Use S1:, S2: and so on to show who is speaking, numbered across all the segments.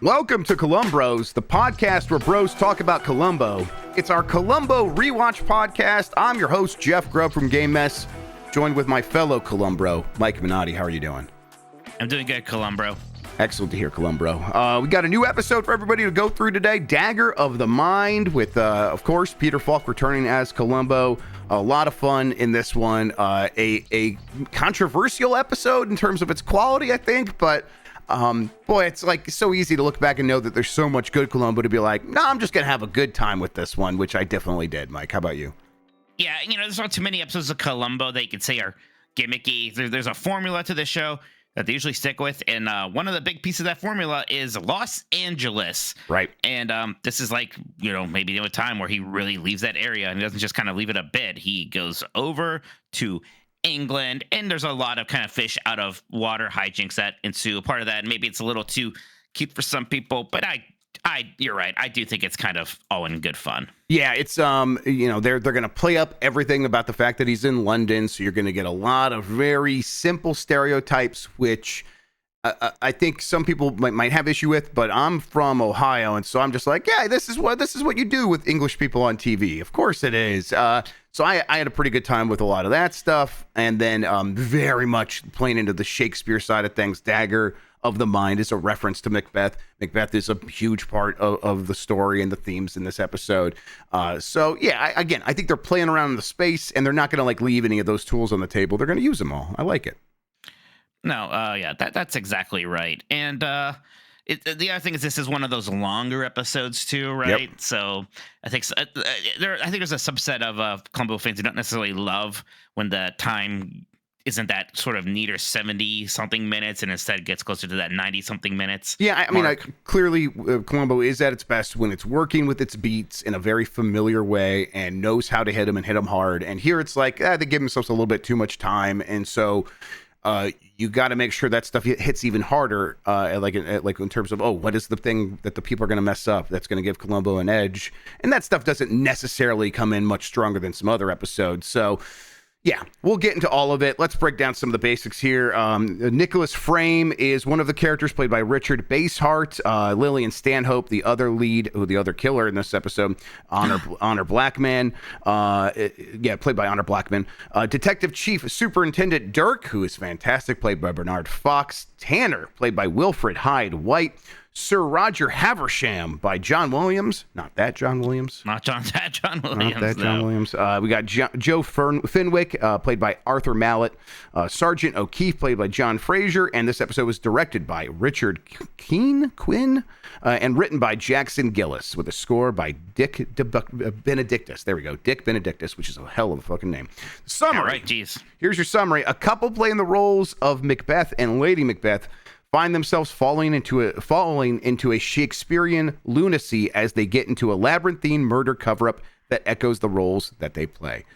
S1: Welcome to Columbros, the podcast where bros talk about Columbo. It's our Columbo rewatch podcast. I'm your host, Jeff Grubb from Game Mess, joined with my fellow Columbro, Mike Minotti. How are you doing?
S2: I'm doing good, Columbro.
S1: Excellent to hear, Columbro. We got a new episode for everybody to go through today. Dagger of the Mind with, of course, Peter Falk returning as Columbo. A lot of fun in this one. A controversial episode in terms of its quality, I think, but boy, it's like so easy to look back and know that there's so much good Columbo to be like, no, I'm just going to have a good time with this one, which I definitely did. Mike, how about you?
S2: Yeah, there's not too many episodes of Columbo that you could say are gimmicky. There's a formula to the show that they usually stick with, and one of the big pieces of that formula is Los Angeles.
S1: Right.
S2: And this is like, maybe the only time where he really leaves that area, and he doesn't just kind of leave it a bit. He goes over to England, and there's a lot of kind of fish out of water hijinks that ensue. Part of that, maybe it's a little too cute for some people, but you're right. I do think it's kind of all in good fun.
S1: Yeah, it's they're going to play up everything about the fact that he's in London, so you're going to get a lot of very simple stereotypes, which I think some people might have issue with. But I'm from Ohio, and so I'm just like, yeah, this is what you do with English people on TV. Of course it is. So I had a pretty good time with a lot of that stuff, and then very much playing into the Shakespeare side of things. Dagger of the Mind is a reference to Macbeth. Macbeth is a huge part of the story and the themes in this episode. So yeah, I think they're playing around in the space, and they're not going to like leave any of those tools on the table. They're going to use them all. I like it.
S2: No, yeah, that's exactly right. And the other thing is, this is one of those longer episodes too, right?
S1: Yep.
S2: So I think there's a subset of Columbo fans who don't necessarily love when the time isn't that sort of neater 70 something minutes and instead gets closer to that 90 something minutes.
S1: Yeah, I mean, clearly Columbo is at its best when it's working with its beats in a very familiar way and knows how to hit them and hit them hard. And here it's like they give themselves a little bit too much time, and so you got to make sure that stuff hits even harder, like in terms of, what is the thing that the people are going to mess up that's going to give Columbo an edge, and that stuff doesn't necessarily come in much stronger than some other episodes. So yeah, we'll get into all of it. Let's break down some of the basics here. Nicholas Frame is one of the characters, played by Richard Basehart. Lillian Stanhope, the other lead, the other killer in this episode, Honor Blackman. Played by Honor Blackman. Detective Chief Superintendent Dirk, who is fantastic, played by Bernard Fox. Tanner, played by Wilfred Hyde White. Sir Roger Haversham by John Williams. Not that John Williams.
S2: Not that John Williams.
S1: Not that John Williams. We got Joe Fenwick, played by Arthur Mallet. Sergeant O'Keefe, played by John Fraser. And this episode was directed by Richard Quinn, and written by Jackson Gillis, with a score by Dick Benedictus. There we go. Dick Benedictus, which is a hell of a fucking name. Summary.
S2: All right, geez.
S1: Here's your summary. A couple playing the roles of Macbeth and Lady Macbeth find themselves falling into a Shakespearean lunacy as they get into a labyrinthine murder cover-up that echoes the roles that they play.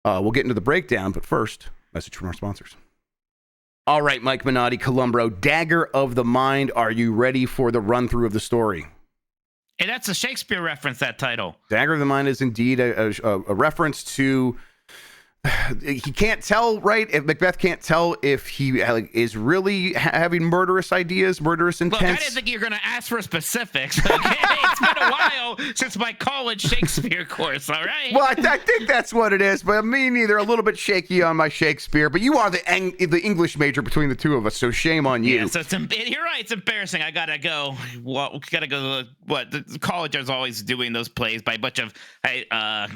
S1: We'll get into the breakdown, but first, message from our sponsors. All right, Mike Minotti, Columbro, Dagger of the Mind. Are you ready for the run-through of the story?
S2: Hey, that's a Shakespeare reference, that title.
S1: Dagger of the Mind is indeed a reference to... He can't tell, right? If Macbeth can't tell if he is really having murderous ideas, murderous intents.
S2: Look, I didn't think you were going to ask for specifics. Okay? It's been a while since my college Shakespeare course, all right?
S1: Well, I think that's what it is, but me neither. A little bit shaky on my Shakespeare, but you are the English major between the two of us, so shame on you.
S2: Yeah, so you're right. It's embarrassing. I got to go. Well, the college is always doing those plays by a bunch of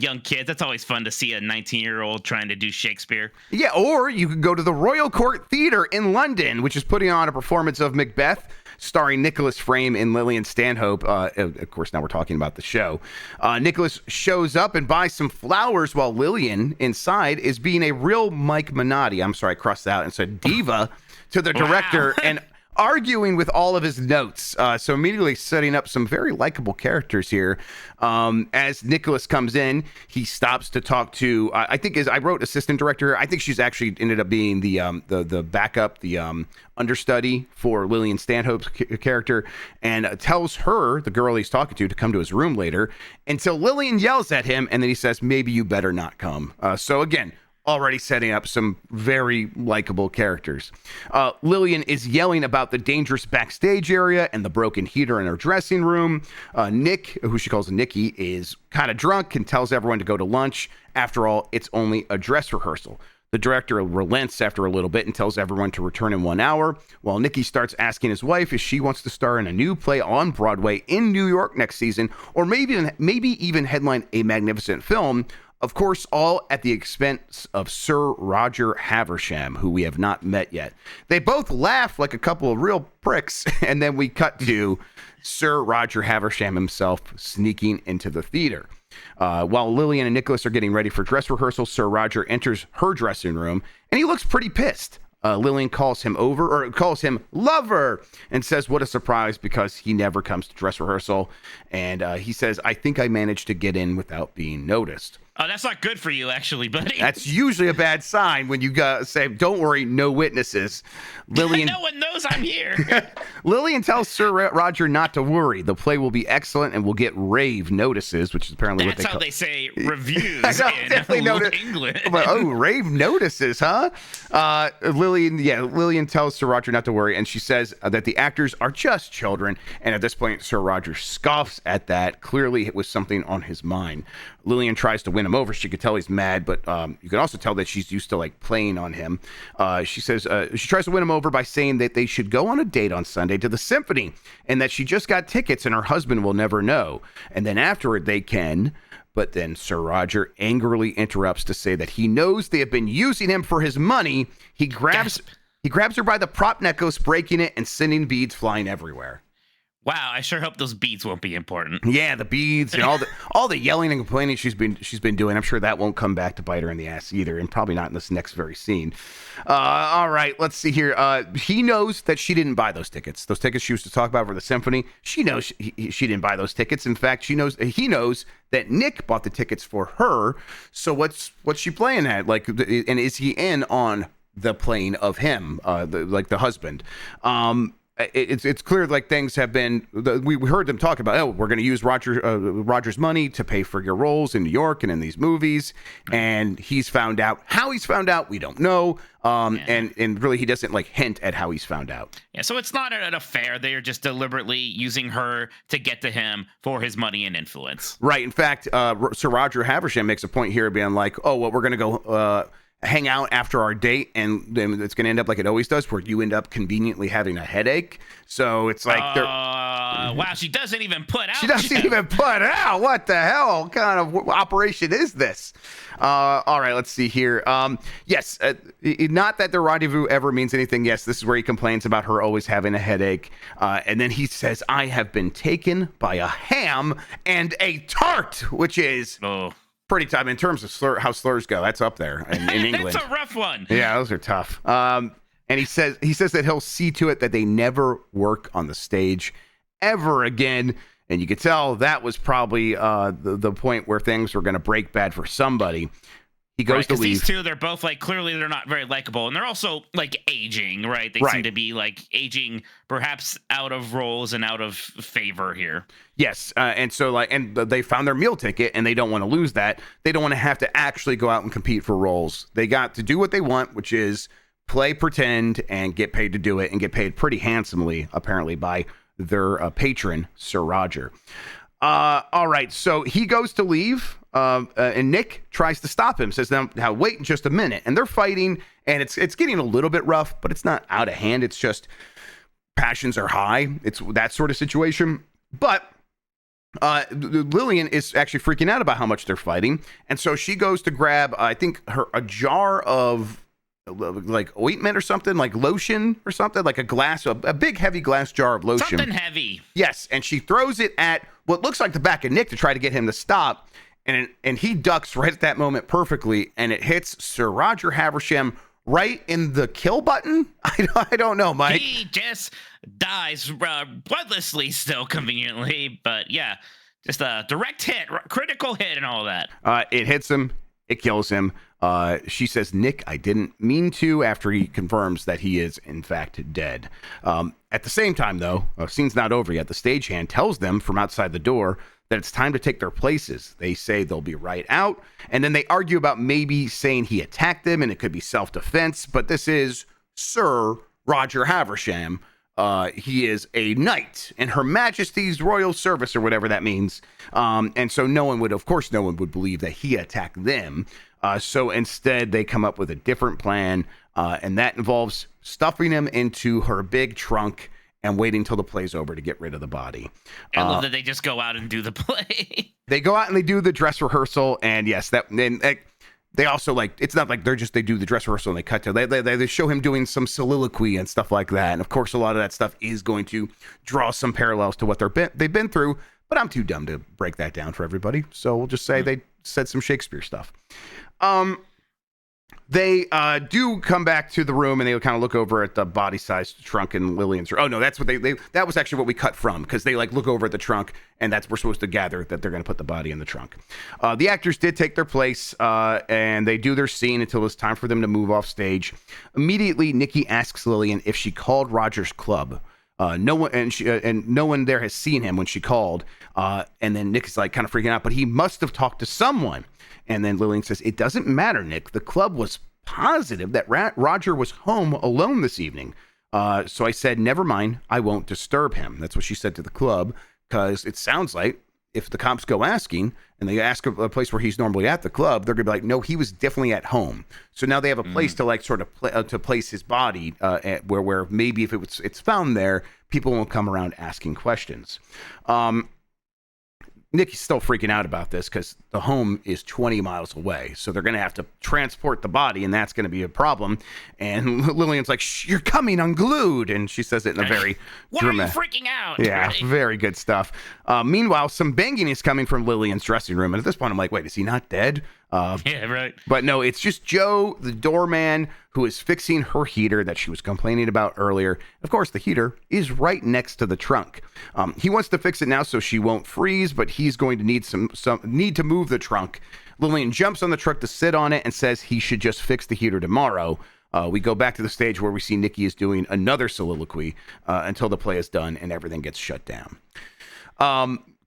S2: young kids. That's always fun to see a 19-year-old trying to do Shakespeare. Yeah,
S1: or you could go to the Royal Court Theatre in London, which is putting on a performance of Macbeth, starring Nicholas Frame and Lillian Stanhope. Of course, now we're talking about the show. Nicholas shows up and buys some flowers while Lillian, inside, is being a real Mike Minotti. I'm sorry, I crossed out and said diva to the director. Wow. And arguing with all of his notes. So immediately setting up some very likable characters here. As Nicholas comes in, he stops to talk to, I wrote assistant director. I think she's actually ended up being the backup, the understudy for Lillian Stanhope's character, and tells her, the girl he's talking to come to his room later, until Lillian yells at him, and then he says, maybe you better not come. So again, already setting up some very likable characters. Lillian is yelling about the dangerous backstage area and the broken heater in her dressing room. Nick, who she calls Nikki, is kind of drunk and tells everyone to go to lunch. After all, it's only a dress rehearsal. The director relents after a little bit and tells everyone to return in 1 hour, while Nicky starts asking his wife if she wants to star in a new play on Broadway in New York next season, or maybe even headline a magnificent film. Of course, all at the expense of Sir Roger Haversham, who we have not met yet. They both laugh like a couple of real pricks, and then we cut to Sir Roger Haversham himself sneaking into the theater. While Lillian and Nicholas are getting ready for dress rehearsal, Sir Roger enters her dressing room, and he looks pretty pissed. Lillian calls him lover, and says what a surprise because he never comes to dress rehearsal. And he says, I think I managed to get in without being noticed.
S2: Oh, that's not good for you, actually, buddy.
S1: That's usually a bad sign when you say, don't worry, no witnesses. Lillian,
S2: no one knows I'm here.
S1: Lillian tells Sir Roger not to worry. The play will be excellent and will get rave notices, which is apparently
S2: that's
S1: what
S2: they say reviews
S1: in England. But, rave notices, huh? Lillian tells Sir Roger not to worry, and she says that the actors are just children. And at this point, Sir Roger scoffs at that. Clearly, it was something on his mind. Lillian tries to win him over. She could tell he's mad, but you can also tell that she's used to like playing on him. She says she tries to win him over by saying that they should go on a date on Sunday to the symphony and that she just got tickets and her husband will never know. And then afterward they can. But then Sir Roger angrily interrupts to say that he knows they have been using him for his money. He grabs her by the prop necklace, breaking it and sending beads flying everywhere.
S2: Wow, I sure hope those beads won't be important.
S1: Yeah, the beads and all the yelling and complaining she's been doing. I'm sure that won't come back to bite her in the ass either, and probably not in this next very scene. All right, let's see here. He knows that she didn't buy those tickets. Those tickets she used to talk about for the symphony. She knows she didn't buy those tickets. In fact, he knows that Nick bought the tickets for her. So what's she playing at? Like, and is he in on the playing of him, the husband? It's clear like things have been. We heard them talk about. Oh, we're going to use Roger's money to pay for your roles in New York and in these movies. And he's found out. How he's found out, we don't know. And really, he doesn't like hint at how he's found out.
S2: Yeah, so it's not an affair. They are just deliberately using her to get to him for his money and influence.
S1: Right. In fact, Sir Roger Haversham makes a point here, being like, "Oh, well, we're going to go." Hang out after our date, and then it's going to end up like it always does, where you end up conveniently having a headache. So it's like
S2: wow, she doesn't even put out.
S1: She doesn't even put out. What the hell kind of operation is this? All right, let's see here. Yes, not that the rendezvous ever means anything. Yes, this is where he complains about her always having a headache, and then he says, "I have been taken by a ham and a tart," which is pretty tough in terms of how slurs go. That's up there in England.
S2: It's a rough one.
S1: Yeah, those are tough. And he says that he'll see to it that they never work on the stage ever again. And you could tell that was probably the point where things were going to break bad for somebody. He goes to leave.
S2: These two, they're both like clearly they're not very likable, and they're also like aging, right? They seem to be like aging, perhaps out of roles and out of favor here. Yes,
S1: and so they found their meal ticket, and they don't want to lose that. They don't want to have to actually go out and compete for roles. They got to do what they want, which is play pretend and get paid to do it, and get paid pretty handsomely, apparently, by their patron, Sir Roger. All right, so he goes to leave, and Nick tries to stop him, says, now wait just a minute. And they're fighting, and it's getting a little bit rough, but it's not out of hand. It's just passions are high. It's that sort of situation. But Lillian is actually freaking out about how much they're fighting. And so she goes to grab, I think, a jar of like ointment or something, like lotion or something, like a big heavy glass jar of lotion.
S2: Something heavy.
S1: Yes, and she throws it at what looks like the back of Nick to try to get him to stop, and he ducks right at that moment perfectly, and it hits Sir Roger Haversham right in the kill button. I don't know, Mike.
S2: He just dies bloodlessly still, conveniently, but yeah, just a direct hit, critical hit and all that.
S1: It hits him. It kills him. She says, Nick, I didn't mean to, after he confirms that he is, in fact, dead. At the same time, though, scene's not over yet. The stagehand tells them from outside the door that it's time to take their places. They say they'll be right out, and then they argue about maybe saying he attacked them and it could be self-defense, but this is Sir Roger Haversham. He is a knight in Her Majesty's Royal Service, or whatever that means. And so no one would believe that he attacked them. So instead, they come up with a different plan, and that involves stuffing him into her big trunk and waiting till the play's over to get rid of the body.
S2: I love that they just go out and do the play.
S1: They go out and they do the dress rehearsal, and yes, they also it's not like they do the dress rehearsal and they cut to they show him doing some soliloquy and stuff like that. And of course, a lot of that stuff is going to draw some parallels to what they've been through. But I'm too dumb to break that down for everybody, so we'll just say they said some Shakespeare stuff. They do come back to the room and they kind of look over at the body-sized trunk in Lillian's. Oh no, that's what that was actually what we cut from, because they look over at the trunk and we're supposed to gather that they're going to put the body in the trunk. The actors did take their place and they do their scene until it's time for them to move off stage. Immediately, Nikki asks Lillian if she called Roger's club. No one there has seen him when she called. And then Nick is kind of freaking out, but he must have talked to someone. And then Lillian says, "It doesn't matter, Nick. The club was positive that Roger was home alone this evening. So I said, never mind, I won't disturb him." That's what she said to the club, because it sounds like if the cops go asking and they ask a place where he's normally at, the club, they're going to be like, no, he was definitely at home. So now they have a place to to place his body where maybe if it's found there, people won't come around asking questions. Nikki's still freaking out about this because the home is 20 miles away. So they're going to have to transport the body, and that's going to be a problem. And Lillian's like, "Shh, you're coming unglued." And she says it in a very
S2: dramatic. Why are you freaking out?
S1: Yeah, very good stuff. Meanwhile, some banging is coming from Lillian's dressing room. And at this point, I'm like, wait, is he not dead?
S2: Yeah, right.
S1: But no, it's just Joe, the doorman, who is fixing her heater that she was complaining about earlier. Of course, the heater is right next to the trunk. He wants to fix it now so she won't freeze, but he's going to need to move the trunk. Lillian jumps on the truck to sit on it and says he should just fix the heater tomorrow. We go back to the stage where we see Nikki is doing another soliloquy until the play is done and everything gets shut down.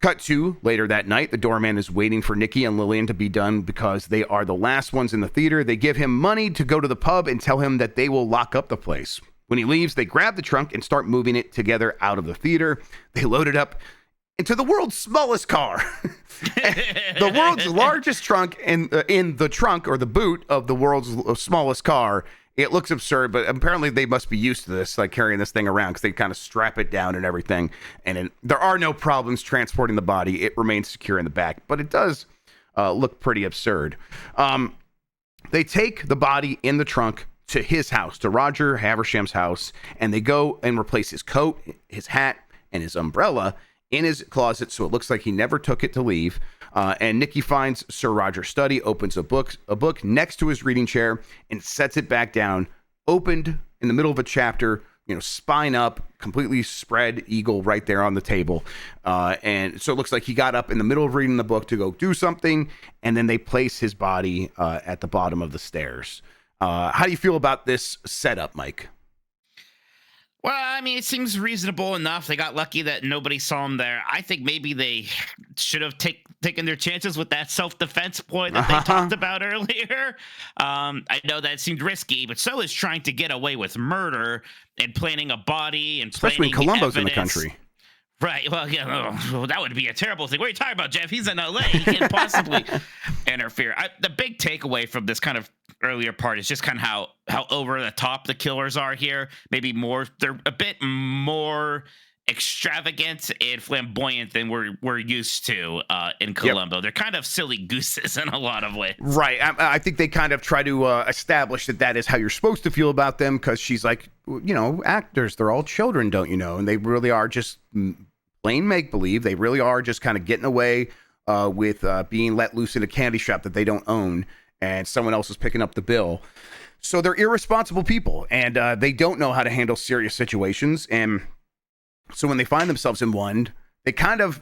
S1: Cut to later that night, the doorman is waiting for Nikki and Lillian to be done because they are the last ones in the theater. They give him money to go to the pub and tell him that they will lock up the place. When he leaves, they grab the trunk and start moving it together out of the theater. They load it up into the world's smallest car. The world's largest trunk in the trunk or the boot of the world's smallest car. It looks absurd, but apparently they must be used to this, carrying this thing around, because they kind of strap it down and everything. And there are no problems transporting the body. It remains secure in the back, but it does look pretty absurd. They take the body in the trunk to his house, to Roger Haversham's house, and they go and replace his coat, his hat, and his umbrella in his closet, so it looks like he never took it to leave. And Nikki finds Sir Roger's study, opens a book next to his reading chair, and sets it back down, opened in the middle of a chapter, spine up, completely spread eagle right there on the table. And so it looks like he got up in the middle of reading the book to go do something, and then they place his body at the bottom of the stairs. How do you feel about this setup, Mike?
S2: Well, I mean, it seems reasonable enough. They got lucky that nobody saw him there. I think maybe they should have taken their chances with that self-defense ploy that they talked about earlier. I know that seemed risky, but so is trying to get away with murder and planting a body and
S1: especially when Columbo's in the country.
S2: Right. Well, yeah, that would be a terrible thing. What are you talking about, Jeff? He's in LA. He can't possibly interfere. The big takeaway from this kind of earlier part is just kind of how over the top the killers are here. Maybe they're a bit more extravagant and flamboyant than we're used to in Columbo. Yep. They're kind of silly gooses in a lot of ways.
S1: Right. I think they kind of try to establish that is how you're supposed to feel about them, because she's like, actors, they're all children, don't you know? And they really are just plain make-believe. They really are just kind of getting away with being let loose in a candy shop that they don't own, and someone else is picking up the bill. So they're irresponsible people, and they don't know how to handle serious situations. And so when they find themselves in one, they kind of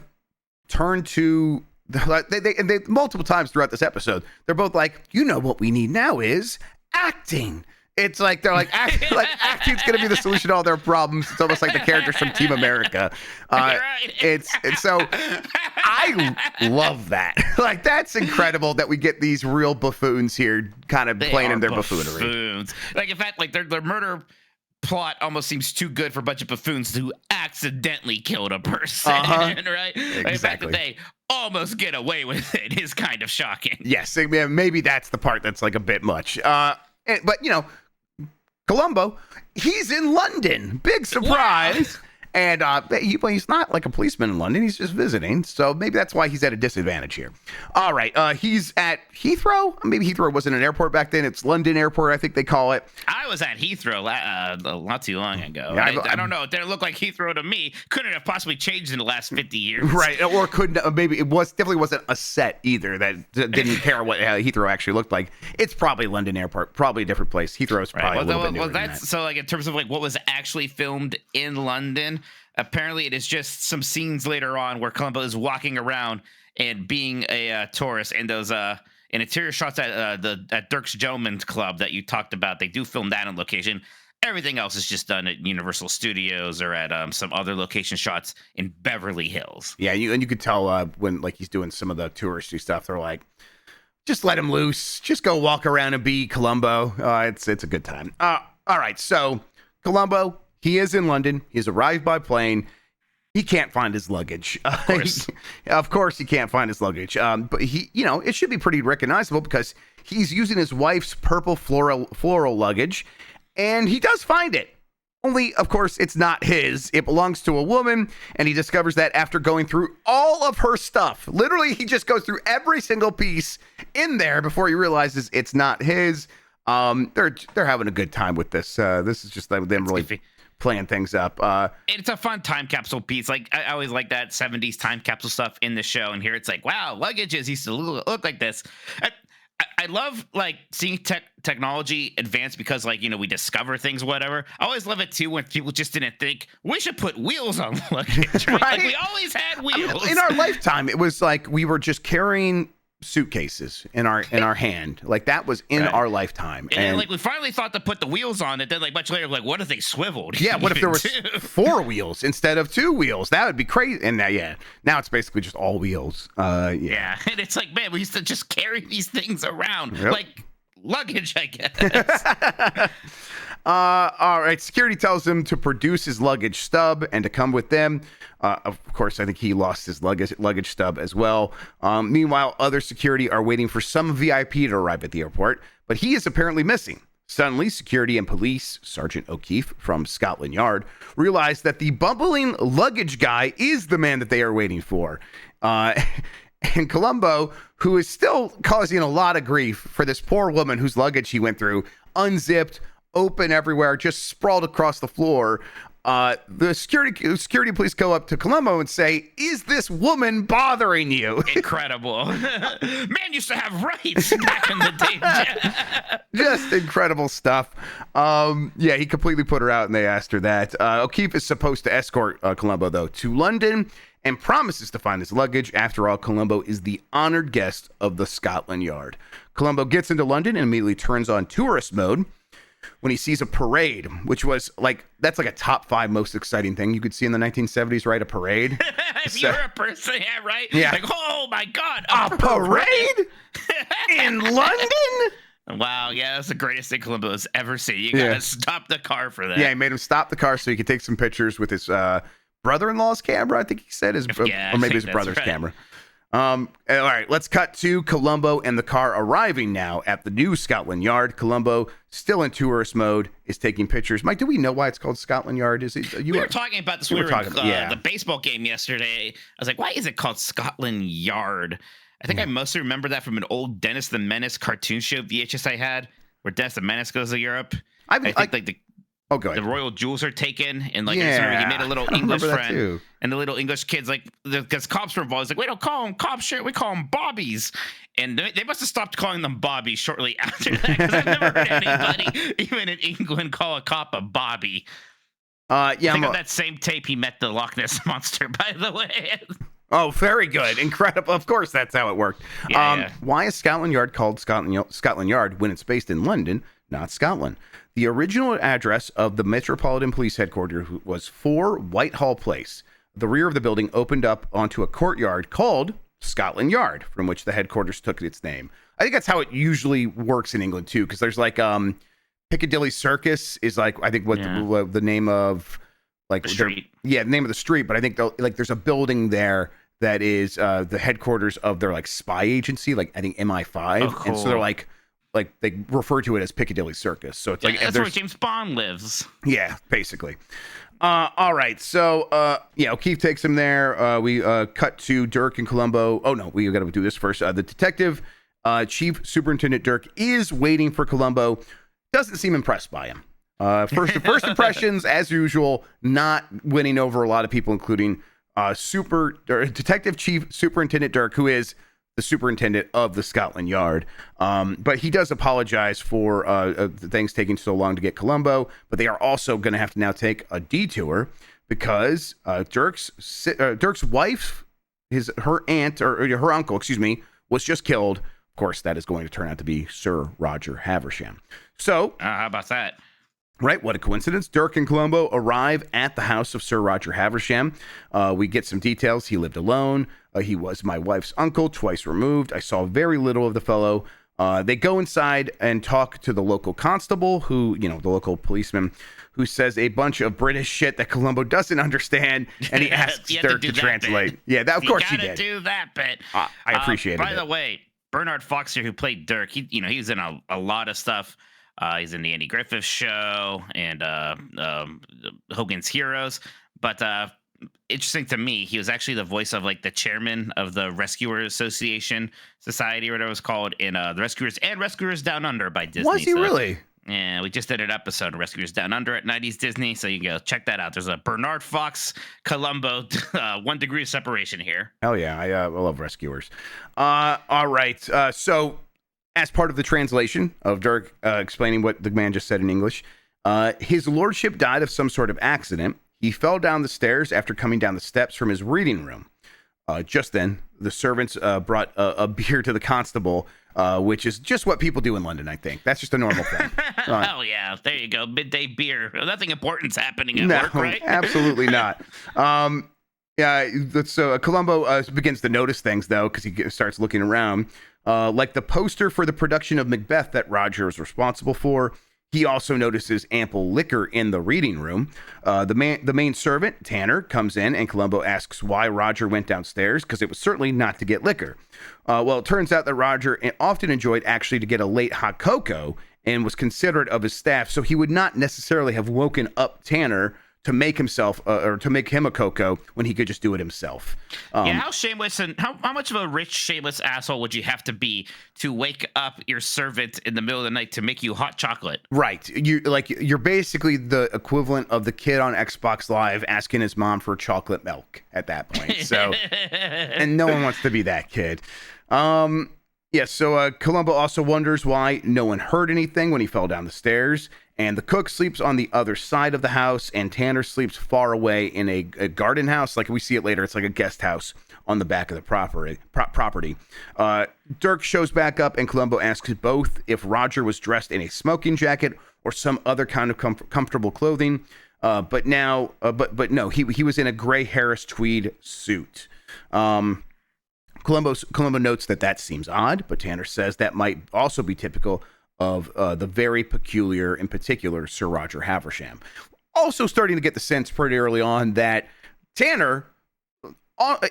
S1: turn to they multiple times throughout this episode, they're both like, what we need now is acting. It's like they're like acting's gonna be the solution to all their problems. It's almost like the characters from Team America.
S2: Right.
S1: It's so I love that. Like that's incredible that we get these real buffoons here, kind of playing in their buffoonery.
S2: Like in fact, like their murder plot almost seems too good for a bunch of buffoons who accidentally killed a person, right?
S1: Exactly.
S2: Like, the fact that they almost get away with it is kind of shocking.
S1: Yes, maybe that's the part that's like a bit much. But you know, Columbo, he's in London. Big surprise. Wow. And he's not like a policeman in London. He's just visiting. So maybe that's why he's at a disadvantage here. All right. He's at Heathrow. Maybe Heathrow wasn't an airport back then. It's London Airport, I think they call it.
S2: I was at Heathrow not too long ago.
S1: Yeah,
S2: I don't know. It didn't look like Heathrow to me. Couldn't have possibly changed in the last 50 years.
S1: Right. Or couldn't. Maybe it definitely wasn't a set either that didn't care what Heathrow actually looked like. It's probably London Airport. Probably a different place. Heathrow's probably a little bit newer than that.
S2: So like in terms of like what was actually filmed in London, apparently it is just some scenes later on where Columbo is walking around and being a tourist, and those interior shots at Dirk's Gentlemen's Club that you talked about. They do film that on location. Everything else is just done at Universal Studios or at some other location shots in Beverly Hills.
S1: Yeah, and you could tell when like he's doing some of the touristy stuff. They're like, just let him loose. Just go walk around and be Columbo. It's a good time. All right, so Columbo. He is in London. He's arrived by plane. He can't find his luggage. Of course he can't find his luggage. But it should be pretty recognizable because he's using his wife's purple floral luggage, and he does find it. Only, of course, it's not his. It belongs to a woman, and he discovers that after going through all of her stuff. Literally, he just goes through every single piece in there before he realizes it's not his. They're having a good time with this. This is just them really playing things up.
S2: It's a fun time capsule piece. Like I always like that 70s time capsule stuff in the show, and here it's like, wow, luggages used to look like this. I love like seeing technology advance because like we discover things, whatever. I always love it too when people just didn't think we should put wheels on luggage, right? Like we always had wheels.
S1: In our lifetime, it was like we were just carrying suitcases in our hand, like that was in our lifetime,
S2: and then, like we finally thought to put the wheels on it. Then like much later, like what if they swiveled?
S1: Yeah, what if there was 4 wheels instead of 2 wheels? That would be crazy. And now it's basically just all wheels.
S2: Yeah, and it's like, man, we used to just carry these things around like luggage, I guess.
S1: All right. Security tells him to produce his luggage stub and to come with them. Of course, I think he lost his luggage stub as well. Meanwhile, other security are waiting for some VIP to arrive at the airport, but he is apparently missing. Suddenly, security and police, Sergeant O'Keefe from Scotland Yard, realize that the bumbling luggage guy is the man that they are waiting for. And Columbo, who is still causing a lot of grief for this poor woman whose luggage he went through, unzipped, open everywhere, just sprawled across the floor. The security police go up to Columbo and say, "Is this woman bothering you?"
S2: Incredible. Man used to have rights back in the day.
S1: Just incredible stuff. He completely put her out, and they asked her that. O'Keefe is supposed to escort Columbo, though, to London and promises to find his luggage. After all, Columbo is the honored guest of the Scotland Yard. Columbo gets into London and immediately turns on tourist mode when he sees a parade, which was like, that's like a top 5 most exciting thing you could see in the 1970s, right? A parade.
S2: If you're a person, yeah, right?
S1: Yeah.
S2: Like, oh my God,
S1: a parade in London?
S2: Wow, yeah, that's the greatest thing Columbo has ever seen. You gotta stop the car for that.
S1: Yeah, he made him stop the car so he could take some pictures with his brother-in-law's camera, I think he said, or maybe his brother's camera. All right, let's cut to Columbo and the car arriving now at the new Scotland Yard. Columbo, still in tourist mode, is taking pictures. Mike, do we know why it's called Scotland Yard?
S2: We were talking about this. We were talking about the baseball game yesterday. I was like, why is it called Scotland Yard? I think I mostly remember that from an old Dennis the Menace cartoon show VHS I had, where Dennis the Menace goes to Europe. I think
S1: go ahead.
S2: The royal jewels are taken, and like he made a little English friend, and the little English kids, like, because cops were involved, like, we don't call them cops, shit, we call them bobbies, and they must have stopped calling them bobbies shortly after that, because I've never heard anybody, even in England, call a cop a bobby. I think on that same tape he met the Loch Ness monster, by the way.
S1: Oh, very good. Incredible. Of course, that's how it worked. Why is Scotland Yard called Scotland Yard when it's based in London, not Scotland. The original address of the Metropolitan Police Headquarters was 4 Whitehall Place. The rear of the building opened up onto a courtyard called Scotland Yard, from which the headquarters took its name. I think that's how it usually works in England too, because there's like Piccadilly Circus is like, I think what the name of like
S2: The street.
S1: the name of the street, but I think like there's a building there that is the headquarters of their like spy agency, like I think MI5,
S2: Oh,
S1: and so they're like they refer to it as Piccadilly Circus. So it's like
S2: That's where James Bond lives.
S1: yeah, basically. All right, so O'Keefe takes him there. We cut to Dirk and Columbo. Oh no, we got to do this first. The detective, Chief Superintendent Dirk, is waiting for Columbo. Doesn't seem impressed by him. First impressions, as usual, not winning over a lot of people, including Detective Chief Superintendent Dirk, who is the superintendent of the Scotland Yard. But he does apologize for things taking so long to get Columbo, but they are also going to have to now take a detour because Dirk's wife, her aunt, or her uncle, excuse me, was just killed. Of course, that is going to turn out to be Sir Roger Haversham. So,
S2: How about that?
S1: right, what a coincidence. Dirk and Columbo arrive at the house of Sir Roger Haversham. We get some details. He lived alone. He was my wife's uncle, twice removed. I saw very little of the fellow. They go inside and talk to the local constable, who, the local policeman, who says a bunch of British shit that Columbo doesn't understand, and he asks Dirk to translate.
S2: Bit.
S1: Yeah, of course he did.
S2: You gotta do that bit.
S1: I appreciate it.
S2: By the way, Bernard Fox here, who played Dirk, he's in a lot of stuff. He's in the Andy Griffith Show and Hogan's Heroes. But interesting to me, he was actually the voice of like the chairman of the Rescuer Association Society, or whatever it was called, in the Rescuers Down Under by Disney.
S1: Was he really?
S2: Yeah, we just did an episode of Rescuers Down Under at 90s Disney, so you can go check that out. There's a Bernard Fox, Columbo, 1 degree of separation here.
S1: Hell yeah, I love Rescuers. All right, so as part of the translation of Dirk explaining what the man just said in English, his lordship died of some sort of accident. He fell down the stairs after coming down the steps from his reading room. Just then, the servants brought a beer to the constable, which is just what people do in London, I think. That's just a normal thing.
S2: Hell yeah, there you go. Midday beer. Nothing important's happening at work, right?
S1: Absolutely not. So Columbo begins to notice things, though, because he starts looking around. Like the poster for the production of Macbeth that Roger is responsible for. He also notices ample liquor in the reading room. The main servant, Tanner, comes in, and Columbo asks why Roger went downstairs, because it was certainly not to get liquor. Well, it turns out that Roger often enjoyed actually to get a late hot cocoa and was considerate of his staff, so he would not necessarily have woken up Tanner to make himself or to make him a cocoa when he could just do it himself.
S2: How shameless and how much of a rich, shameless asshole would you have to be to wake up your servant in the middle of the night to make you hot chocolate?
S1: Right. You're basically the equivalent of the kid on Xbox Live asking his mom for chocolate milk at that point. So, and no one wants to be that kid. So Columbo also wonders why no one heard anything when he fell down the stairs. And the cook sleeps on the other side of the house, and Tanner sleeps far away in a garden house. Like we see it later, it's like a guest house on the back of the property. Dirk shows back up, and Columbo asks both if Roger was dressed in a smoking jacket or some other kind of comfortable clothing. But no, he was in a gray Harris tweed suit. Columbo notes that seems odd, but Tanner says that might also be typical of the very peculiar, in particular, Sir Roger Haversham. Also starting to get the sense pretty early on that Tanner,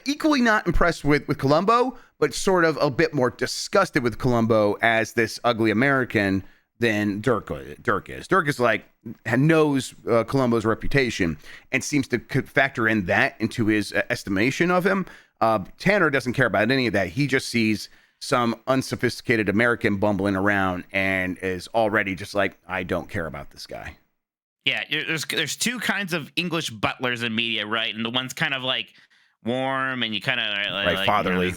S1: equally not impressed with Columbo, but sort of a bit more disgusted with Columbo as this ugly American than Dirk is. Dirk is like, knows Columbo's reputation and seems to factor in that into his estimation of him. Tanner doesn't care about any of that. He just sees some unsophisticated American bumbling around and is already just like, I don't care about this guy.
S2: Yeah, there's 2 kinds of English butlers in media, right? And the one's kind of like warm and you kind of like
S1: fatherly.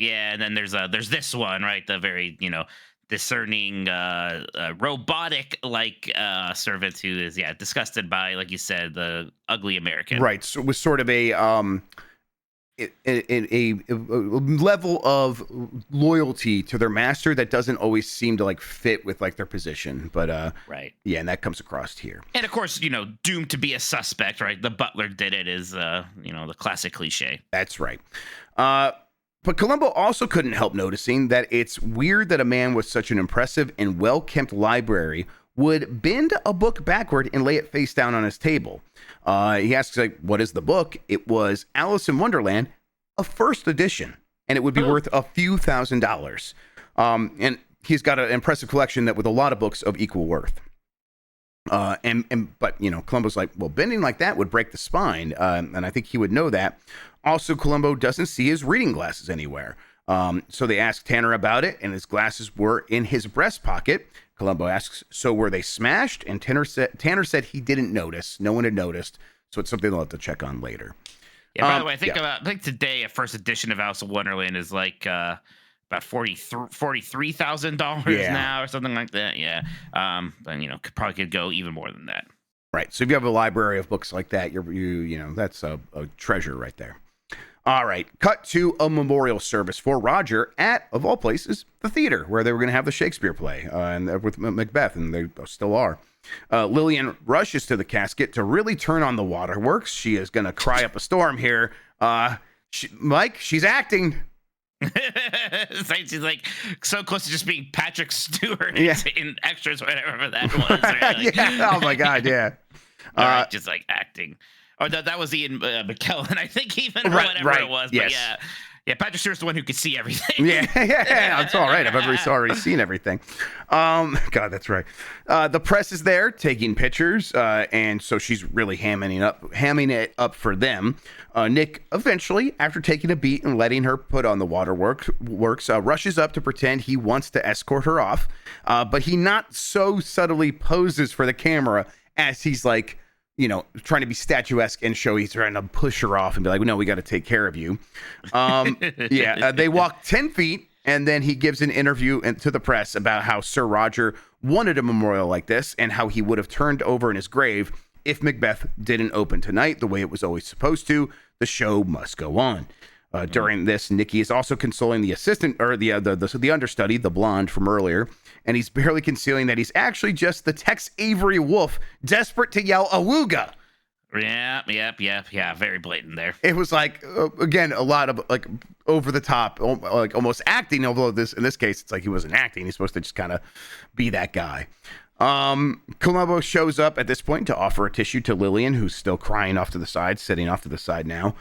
S2: And then there's this one, right? The very discerning, robotic like servant who is disgusted by, like you said, the ugly American.
S1: Right. So it was sort of a a level of loyalty to their master that doesn't always seem to like fit with like their position. But
S2: Right.
S1: yeah, and that comes across here.
S2: And of course, doomed to be a suspect, right? The butler did it is, the classic cliche.
S1: That's right. But Columbo also couldn't help noticing that it's weird that a man with such an impressive and well-kept library would bend a book backward and lay it face down on his table. He asks, like, what is the book? It was Alice in Wonderland, a first edition, and it would be worth a few $1,000s. And he's got an impressive collection that with a lot of books of equal worth. But Columbo's like, well, bending like that would break the spine, and I think he would know that. Also, Columbo doesn't see his reading glasses anywhere. So they ask Tanner about it, and his glasses were in his breast pocket. Columbo asks, so were they smashed? And Tanner said he didn't notice. No one had noticed. So it's something they'll have to check on later.
S2: Yeah, by the way, I think today a first edition of Alice in Wonderland is like about $43,000 now or something like that. Yeah. But could go even more than that.
S1: Right. So if you have a library of books like that, that's a treasure right there. All right, cut to a memorial service for Roger at, of all places, the theater where they were going to have the Shakespeare play and with Macbeth, and they still are. Lillian rushes to the casket to really turn on the waterworks. She is going to cry up a storm here. Mike, she's acting.
S2: She's like so close to just being Patrick Stewart in Extras, whatever that was. Right?
S1: Yeah. Oh my God. Yeah.
S2: Just like acting. Oh, that was Ian McKellen, I think, even or whatever it was. But yeah, Patrick Stewart's the one who could see everything.
S1: Yeah, that's all right. I've already seen everything. God, that's right. The press is there taking pictures, and so she's really hamming it up for them. Nick eventually, after taking a beat and letting her put on the waterworks, rushes up to pretend he wants to escort her off, but he not so subtly poses for the camera as he's like, trying to be statuesque and show he's trying to push her off and be like, no, we got to take care of you. They walk 10 feet and then he gives an interview to the press about how Sir Roger wanted a memorial like this and how he would have turned over in his grave if Macbeth didn't open tonight the way it was always supposed to. The show must go on. During this, Nikki is also consoling the assistant or the understudy, the blonde from earlier, and he's barely concealing that he's actually just the Tex Avery wolf, desperate to yell "Awooga."
S2: Yeah. Very blatant there.
S1: It was like again a lot of like over the top, like almost acting. Although in this case, it's like he wasn't acting. He's supposed to just kind of be that guy. Columbo shows up at this point to offer a tissue to Lillian, who's still crying off to the side, sitting off to the side now.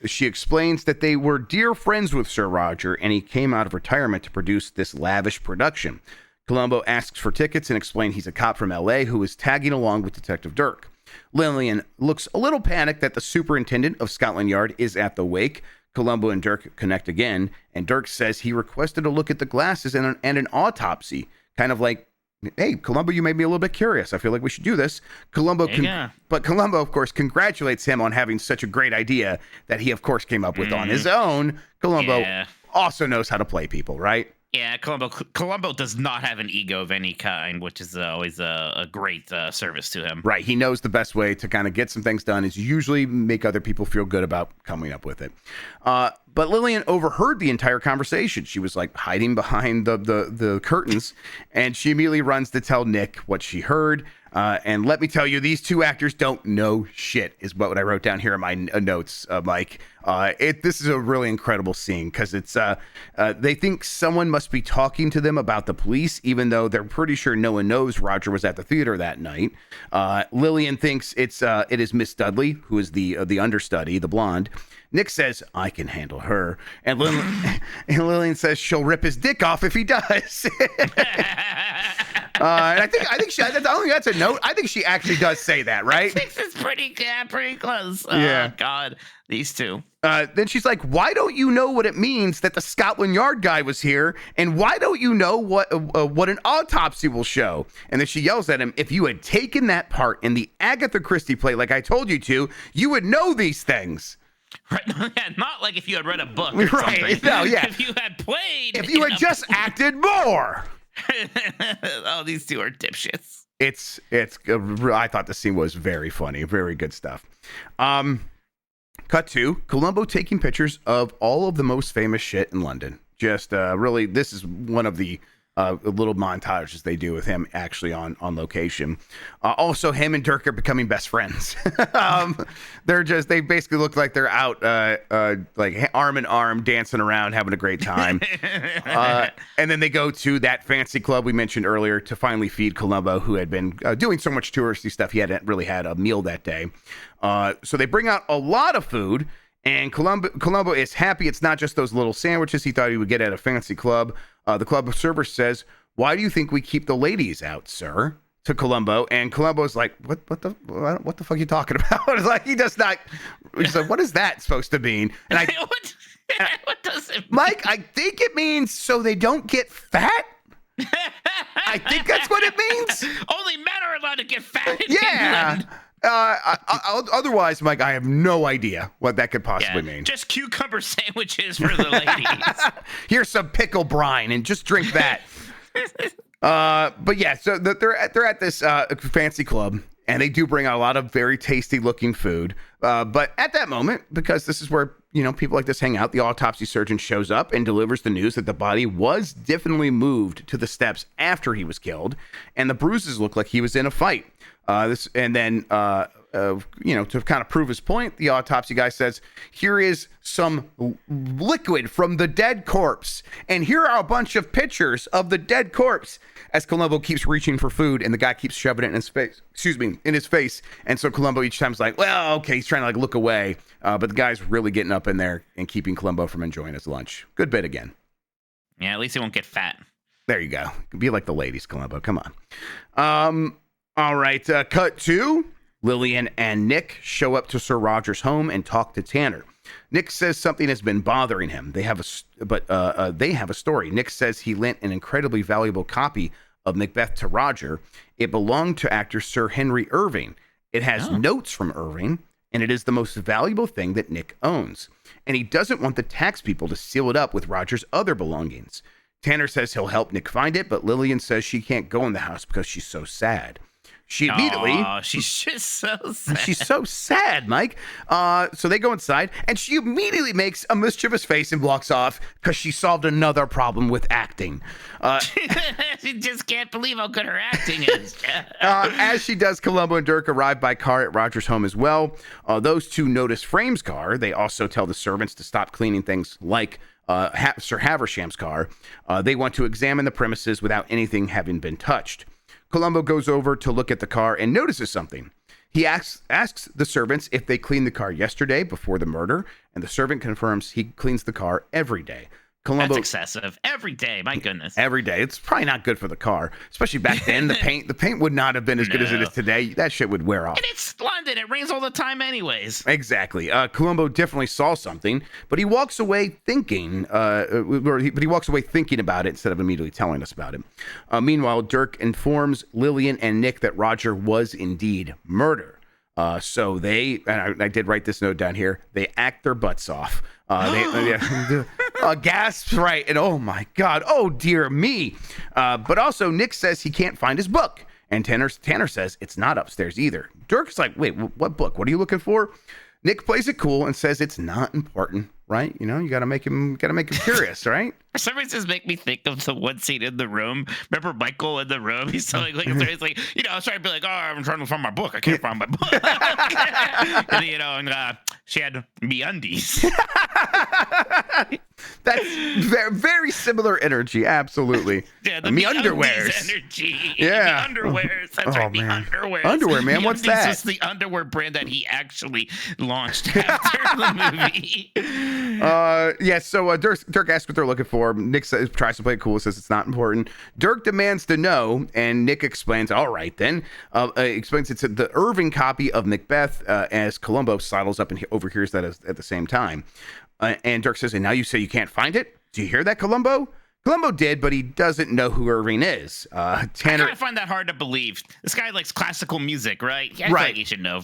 S1: She explains that they were dear friends with Sir Roger, and he came out of retirement to produce this lavish production. Columbo asks for tickets and explains he's a cop from L.A. who is tagging along with Detective Dirk. Lillian looks a little panicked that the superintendent of Scotland Yard is at the wake. Columbo and Dirk connect again, and Dirk says he requested a look at the glasses and an autopsy, kind of like, hey, Columbo, you made me a little bit curious. I feel like we should do this. But Columbo, of course, congratulates him on having such a great idea that he, of course, came up with on his own. Columbo also knows how to play people, right?
S2: Yeah, Columbo does not have an ego of any kind, which is always a great service to him.
S1: Right. He knows the best way to kind of get some things done is usually make other people feel good about coming up with it. But Lillian overheard the entire conversation. She was like hiding behind the curtains, and she immediately runs to tell Nick what she heard. And let me tell you, these two actors don't know shit, is what I wrote down here in my notes, Mike. This is a really incredible scene because it's they think someone must be talking to them about the police, even though they're pretty sure no one knows Roger was at the theater that night. Lillian thinks it is Miss Dudley, who is the understudy, the blonde. Nick says, I can handle her. And Lillian says she'll rip his dick off if he does. And I think I don't think that's a note. I think she actually does say that, right?
S2: I think it's pretty close.
S1: Yeah.
S2: Oh, God, these two.
S1: Then she's like, why don't you know what it means that the Scotland Yard guy was here? And why don't you know what an autopsy will show? And then she yells at him, if you had taken that part in the Agatha Christie play like I told you to, you would know these things.
S2: Right, yeah, not like if you had read a book or something.
S1: No, yeah.
S2: If you had played.
S1: If you had just acted more.
S2: Oh, these two are dipshits.
S1: I thought the scene was very funny. Very good stuff. Cut to Columbo taking pictures of all of the most famous shit in London. Just really, this is one of the little montages they do with him actually on location. Also, him and Dirk are becoming best friends. They basically look like they're out like arm in arm, dancing around, having a great time. And then they go to that fancy club we mentioned earlier to finally feed Columbo, who had been doing so much touristy stuff. He hadn't really had a meal that day. So they bring out a lot of food. And Columbo is happy it's not just those little sandwiches he thought he would get at a fancy club. The club server says, "Why do you think we keep the ladies out, sir?" to Columbo. And Columbo's like, what the fuck are you talking about? It's like, he does not. He's like, what is that supposed to mean? And
S2: what does it mean?
S1: Mike, I think it means so they don't get fat. I think that's what it means.
S2: Only men are allowed to get fat in
S1: Yeah.
S2: England.
S1: Otherwise, Mike, I have no idea what that could possibly mean.
S2: Just cucumber sandwiches for the ladies.
S1: Here's some pickle brine and just drink that. But yeah, so they're at this fancy club, and they do bring out a lot of very tasty looking food. But at that moment, because this is where people like this hang out, the autopsy surgeon shows up and delivers the news that the body was definitely moved to the steps after he was killed, and the bruises look like he was in a fight. To kind of prove his point, the autopsy guy says, here is some liquid from the dead corpse. And here are a bunch of pictures of the dead corpse, as Columbo keeps reaching for food and the guy keeps shoving it in his face. And so Columbo each time is like, well, okay, he's trying to look away. But the guy's really getting up in there and keeping Columbo from enjoying his lunch. Good bit again.
S2: Yeah, at least he won't get fat.
S1: There you go. Be like the ladies, Columbo. Come on. All right. Cut to Lillian and Nick show up to Sir Roger's home and talk to Tanner. Nick says something has been bothering him. They have a story. Nick says he lent an incredibly valuable copy of Macbeth to Roger. It belonged to actor Sir Henry Irving. It has notes from Irving, and it is the most valuable thing that Nick owns. And he doesn't want the tax people to seal it up with Roger's other belongings. Tanner says he'll help Nick find it, but Lillian says she can't go in the house because she's so sad. She immediately...
S2: Oh, she's just so sad.
S1: She's so sad, Mike. So they go inside, and she immediately makes a mischievous face and walks off because she solved another problem with acting.
S2: She just can't believe how good her acting is.
S1: As she does, Columbo and Dirk arrive by car at Roger's home as well. Those two notice Frame's car. They also tell the servants to stop cleaning things like Sir Haversham's car. They want to examine the premises without anything having been touched. Columbo goes over to look at the car and notices something. He asks the servants if they cleaned the car yesterday before the murder, and the servant confirms he cleans the car every day. Columbo,
S2: that's excessive. Every day, my goodness.
S1: Every day. It's probably not good for the car, especially back then. The paint would not have been as good as it is today. That shit would wear off.
S2: And it's London. It rains all the time anyways.
S1: Exactly. Columbo definitely saw something, but he walks away thinking, about it instead of immediately telling us about it. Meanwhile, Dirk informs Lillian and Nick that Roger was indeed murdered. So they, and I did write this note down here, they act their butts off. Gasps, right. And oh my God, oh dear me. But also Nick says he can't find his book. And Tanner says it's not upstairs either. Dirk's like, wait, what book? What are you looking for? Nick plays it cool and says it's not important, right? You gotta make him curious, right?
S2: For some reason, make me think of the one scene in the room. Remember Michael in the room? He's telling he's like, I was trying to be like, oh, I'm trying to find my book. I can't find my book. and she had MeUndies.
S1: That's very, very similar energy. Absolutely.
S2: Yeah, the
S1: MeUnderwears
S2: energy.
S1: Yeah.
S2: MeUnderwears. That's right.
S1: Man.
S2: MeUnderwears.
S1: Underwear, man. What's that?
S2: This is the underwear brand that he actually launched after the movie.
S1: So Dirk asks what they're looking for. Nick tries to play it cool, says it's not important. Dirk demands to know, and Nick explains, all right then. Explains it's the Irving copy of Macbeth, as Columbo sidles up and overhears that at the same time. And Dirk says, and now you say you can't find it? Do you hear that, Columbo? Columbo did, but he doesn't know who Irving is. Tanner...
S2: I find that hard to believe. This guy likes classical music, right? Yeah, I
S1: right.
S2: feel like he should know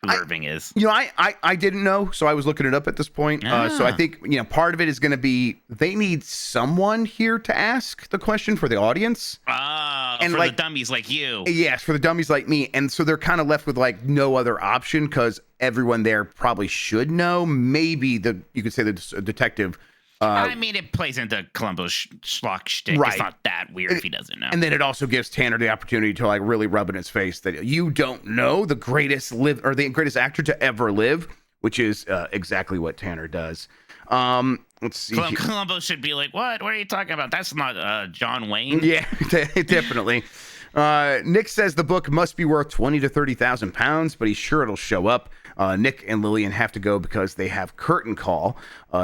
S2: who Irving is.
S1: I didn't know, so I was looking it up at this point. So I
S2: Ah.
S1: think, part of it is going to be they need someone here to ask the question for the audience.
S2: And for the dummies like you.
S1: Yes, for the dummies like me. And so they're kind of left with like no other option because everyone there probably should know. Maybe you could say the detective.
S2: I mean, it plays into Columbo's schlock shtick.
S1: Right.
S2: It's not that weird if he doesn't know.
S1: And then it also gives Tanner the opportunity to like really rub in his face that you don't know the greatest the greatest actor to ever live, which is exactly what Tanner does. Let's see.
S2: Columbo should be like, what? What are you talking about? That's not John Wayne.
S1: Yeah, definitely. Nick says the book must be worth 20 to 30,000 pounds, but he's sure it'll show up. Nick and Lillian have to go because they have curtain call.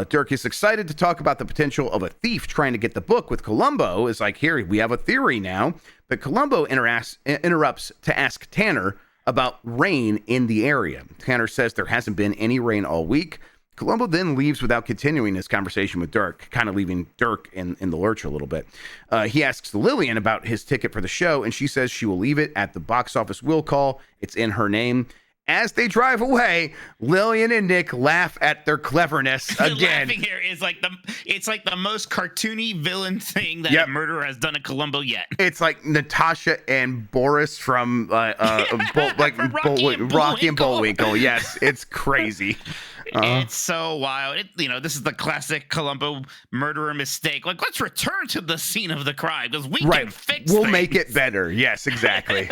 S1: Dirk is excited to talk about the potential of a thief trying to get the book with Columbo. Is like, here, we have a theory now. But Columbo interrupts to ask Tanner about rain in the area. Tanner says there hasn't been any rain all week. Columbo then leaves without continuing his conversation with Dirk, kind of leaving Dirk in the lurch a little bit. He asks Lillian about his ticket for the show, and she says she will leave it at the box office will call. It's in her name. As they drive away, Lillian and Nick laugh at their cleverness again.
S2: Laughing here is like the most cartoony villain thing that a murderer has done to Columbo yet.
S1: It's like Natasha and Boris from Rocky and Bullwinkle. Yes, it's crazy.
S2: It's so wild. This is the classic Columbo murderer mistake. Like, let's return to the scene of the crime because we can fix
S1: We'll
S2: things.
S1: make it better. Yes, exactly.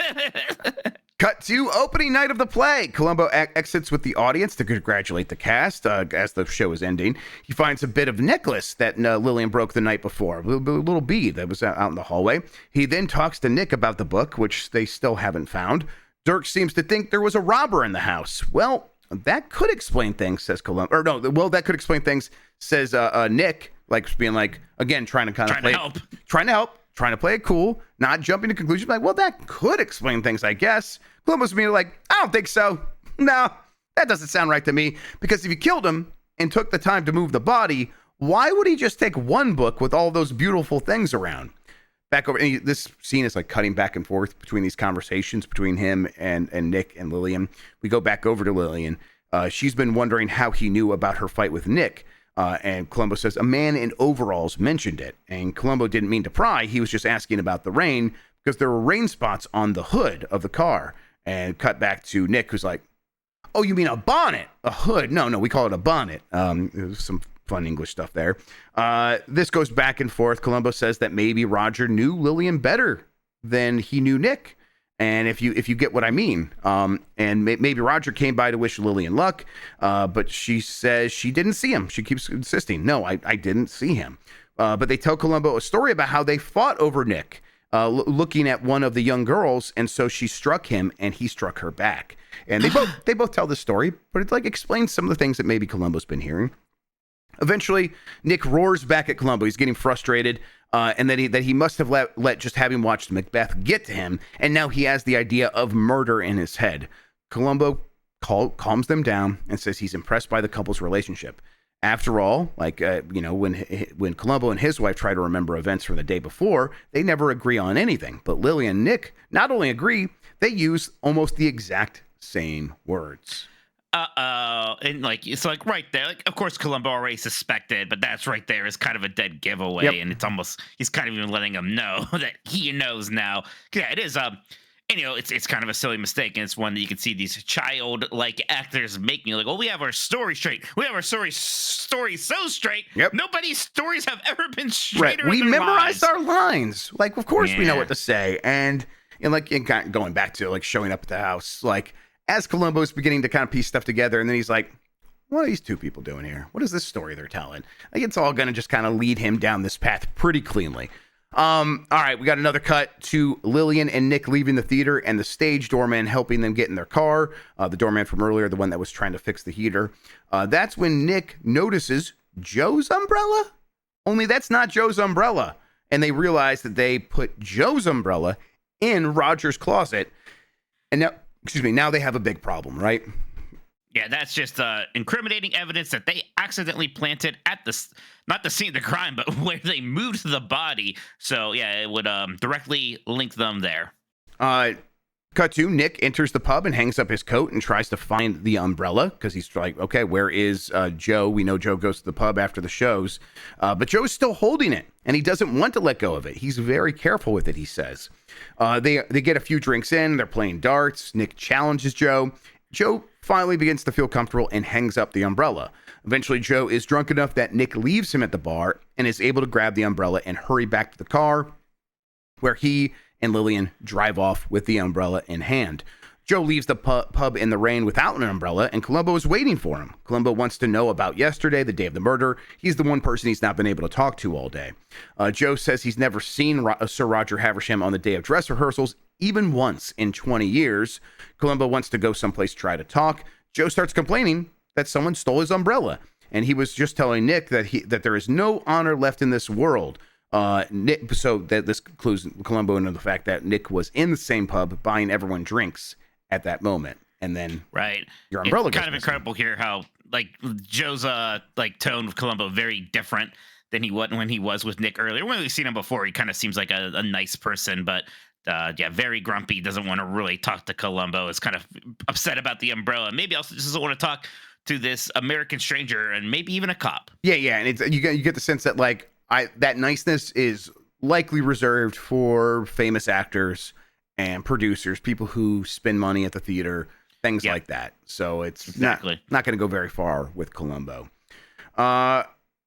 S1: Cut to opening night of the play. Columbo exits with the audience to congratulate the cast as the show is ending. He finds a bit of necklace that Lillian broke the night before, a little bead that was out in the hallway. He then talks to Nick about the book, which they still haven't found. Dirk seems to think there was a robber in the house. Well, that could explain things, says Columbo. Or no, that could explain things, says Nick, like being like, again, trying to help, trying to play it cool, not jumping to conclusions. Like, well, that could explain things, I guess. Columbo's being like, I don't think so. No, that doesn't sound right to me. Because if you killed him and took the time to move the body, why would he just take one book with all those beautiful things around? Back over, and this scene is like cutting back and forth between these conversations between him and Nick and Lillian. We go back over to Lillian. She's been wondering how he knew about her fight with Nick. And Columbo says a man in overalls mentioned it. And Columbo didn't mean to pry. He was just asking about the rain because there were rain spots on the hood of the car. And cut back to Nick, who's like, oh, you mean a bonnet? A hood? No, we call it a bonnet. There's some fun English stuff there. This goes back and forth. Columbo says that maybe Roger knew Lillian better than he knew Nick. And if you get what I mean, and maybe Roger came by to wish Lillian luck, but she says she didn't see him. She keeps insisting, no, I didn't see him. But they tell Columbo a story about how they fought over Nick, looking at one of the young girls, and so she struck him, and he struck her back. And they both tell the story, but it like explains some of the things that maybe Columbo's been hearing. Eventually, Nick roars back at Columbo. He's getting frustrated, and that he must have let just having watched Macbeth get to him, and now he has the idea of murder in his head. Columbo calms them down and says he's impressed by the couple's relationship. After all, when Columbo and his wife try to remember events from the day before, they never agree on anything. But Lily and Nick not only agree, they use almost the exact same words.
S2: And it's like right there. Like, of course, Columbo already suspected, but that's right there is kind of a dead giveaway,
S1: Yep.
S2: and it's almost he's kind of even letting him know that he knows now. Yeah, it is. And it's kind of a silly mistake, and it's one that you can see these childlike actors making. Like, well, we have our story straight. We have our story so straight.
S1: Yep.
S2: Nobody's stories have ever been straighter.
S1: Right. We
S2: in their
S1: memorized
S2: lives.
S1: our lines. Like, of course we know
S2: Yeah.
S1: what to say. And going back to like showing up at the house, like as Columbo is beginning to kind of piece stuff together, and then he's like, what are these two people doing here? What is this story they're telling? Like, it's all going to just kind of lead him down this path pretty cleanly. All right, we got another cut to Lillian and Nick leaving the theater and the stage doorman helping them get in their car. The doorman from earlier, the one that was trying to fix the heater. That's when Nick notices Joe's umbrella. Only that's not Joe's umbrella. And they realize that they put Joe's umbrella in Roger's closet. And now they have a big problem, right?
S2: Yeah, that's just incriminating evidence that they accidentally planted at not the scene of the crime, but where they moved the body. So, yeah, it would directly link them there.
S1: Cut to Nick enters the pub and hangs up his coat and tries to find the umbrella because he's like, okay, where is Joe? We know Joe goes to the pub after the shows, but Joe's still holding it and he doesn't want to let go of it. He's very careful with it, he says. They get a few drinks in. They're playing darts. Nick challenges Joe. Joe finally begins to feel comfortable and hangs up the umbrella. Eventually, Joe is drunk enough that Nick leaves him at the bar and is able to grab the umbrella and hurry back to the car where he and Lillian drive off with the umbrella in hand. Joe leaves the pub in the rain without an umbrella, and Columbo is waiting for him. Columbo wants to know about yesterday, the day of the murder. He's the one person he's not been able to talk to all day. Joe says he's never seen Sir Roger Haversham on the day of dress rehearsals, even once in 20 years. Columbo wants to go someplace to try to talk. Joe starts complaining that someone stole his umbrella, and he was just telling Nick that there is no honor left in this world. Nick, so that this clues Columbo into the fact that Nick was in the same pub buying everyone drinks at that moment, and then your umbrella.
S2: It's kind of incredible here how like Joe's like tone with Columbo very different than he was when he was with Nick earlier. When we've seen him before, he kind of seems like a nice person, but very grumpy. Doesn't want to really talk to Columbo. Is kind of upset about the umbrella. Maybe also just doesn't want to talk to this American stranger and maybe even a cop.
S1: Yeah, and it's you get the sense that like that niceness is likely reserved for famous actors and producers, people who spend money at the theater, things like that. So it's not going to go very far with Columbo. All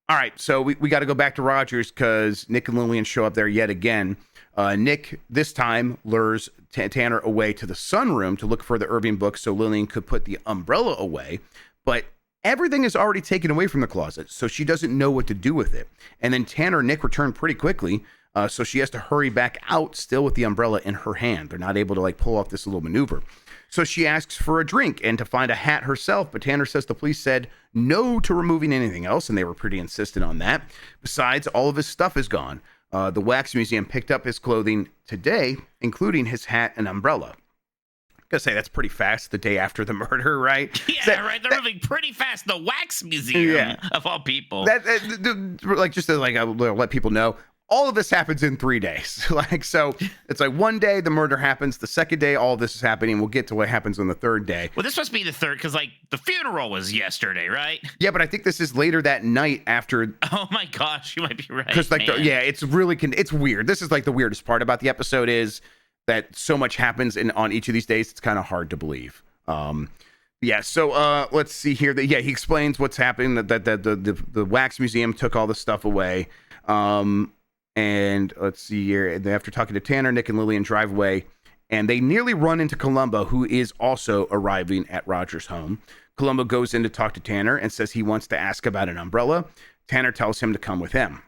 S1: right, so we got to go back to Rogers because Nick and Lillian show up there yet again. Nick, this time, lures Tanner away to the sunroom to look for the Irving book so Lillian could put the umbrella away. But everything is already taken away from the closet, so she doesn't know what to do with it. And then Tanner and Nick return pretty quickly, so she has to hurry back out still with the umbrella in her hand. They're not able to like pull off this little maneuver. So she asks for a drink and to find a hat herself, but Tanner says the police said no to removing anything else, and they were pretty insistent on that. Besides, all of his stuff is gone. The Wax Museum picked up his clothing today, including his hat and umbrella. Gotta say, that's pretty fast the day after the murder, right?
S2: Yeah, right. They're moving pretty fast. The Wax Museum, of all people.
S1: Like, just to like, I'll let people know, all of this happens in 3 days. Like, so it's like one day the murder happens. The second day, all of this is happening. We'll get to what happens on the third day.
S2: Well, this must be the third because, like, the funeral was yesterday, right?
S1: Yeah, but I think this is later that night after.
S2: Oh my gosh, you might be right.
S1: Because, like, it's really it's weird. This is like the weirdest part about the episode is that so much happens on each of these days. It's kind of hard to believe. So let's see here. He explains what's happening. That the Wax Museum took all the stuff away. And let's see here. And after talking to Tanner, Nick and Lillian drive away, and they nearly run into Columbo, who is also arriving at Roger's home. Columbo goes in to talk to Tanner and says he wants to ask about an umbrella. Tanner tells him to come with him.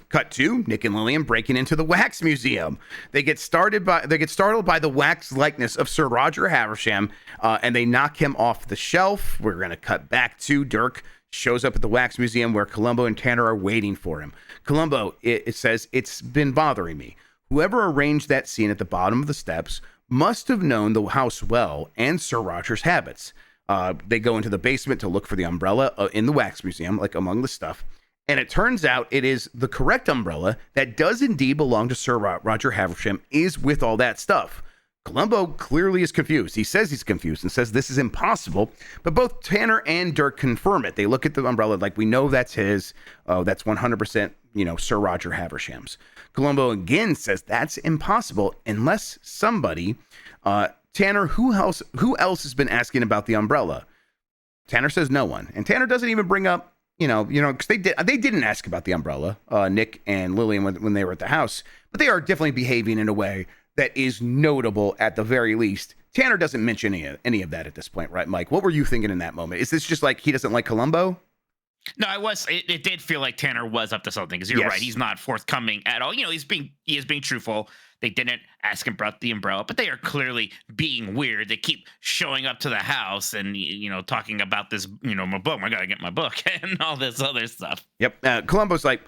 S1: Cut to Nick and Lillian breaking into the Wax Museum. They get startled by the wax likeness of Sir Roger Haversham, and they knock him off the shelf. We're going to cut back to Dirk shows up at the Wax Museum where Columbo and Tanner are waiting for him. Columbo, it says, it's been bothering me. Whoever arranged that scene at the bottom of the steps must have known the house well and Sir Roger's habits. They go into the basement to look for the umbrella in the Wax Museum, like among the stuff. And it turns out it is the correct umbrella that does indeed belong to Sir Roger Haversham is with all that stuff. Columbo clearly is confused. He says he's confused and says this is impossible, but both Tanner and Dirk confirm it. They look at the umbrella like, we know that's his. That's 100%, Sir Roger Haversham's. Columbo again says that's impossible unless somebody, Tanner, who else has been asking about the umbrella? Tanner says no one. And Tanner doesn't even bring up, because they didn't ask about the umbrella, Nick and Lillian when they were at the house, but they are definitely behaving in a way that is notable at the very least. Tanner doesn't mention any of that at this point, right, Mike? What were you thinking in that moment? Is this just like he doesn't like Columbo?
S2: No, it did feel like Tanner was up to something because you're right. He's not forthcoming at all. He is being truthful. They didn't ask him about the umbrella, but they are clearly being weird. They keep showing up to the house and, talking about this, my book. I got to get my book and all this other stuff.
S1: Yep. Columbo's like,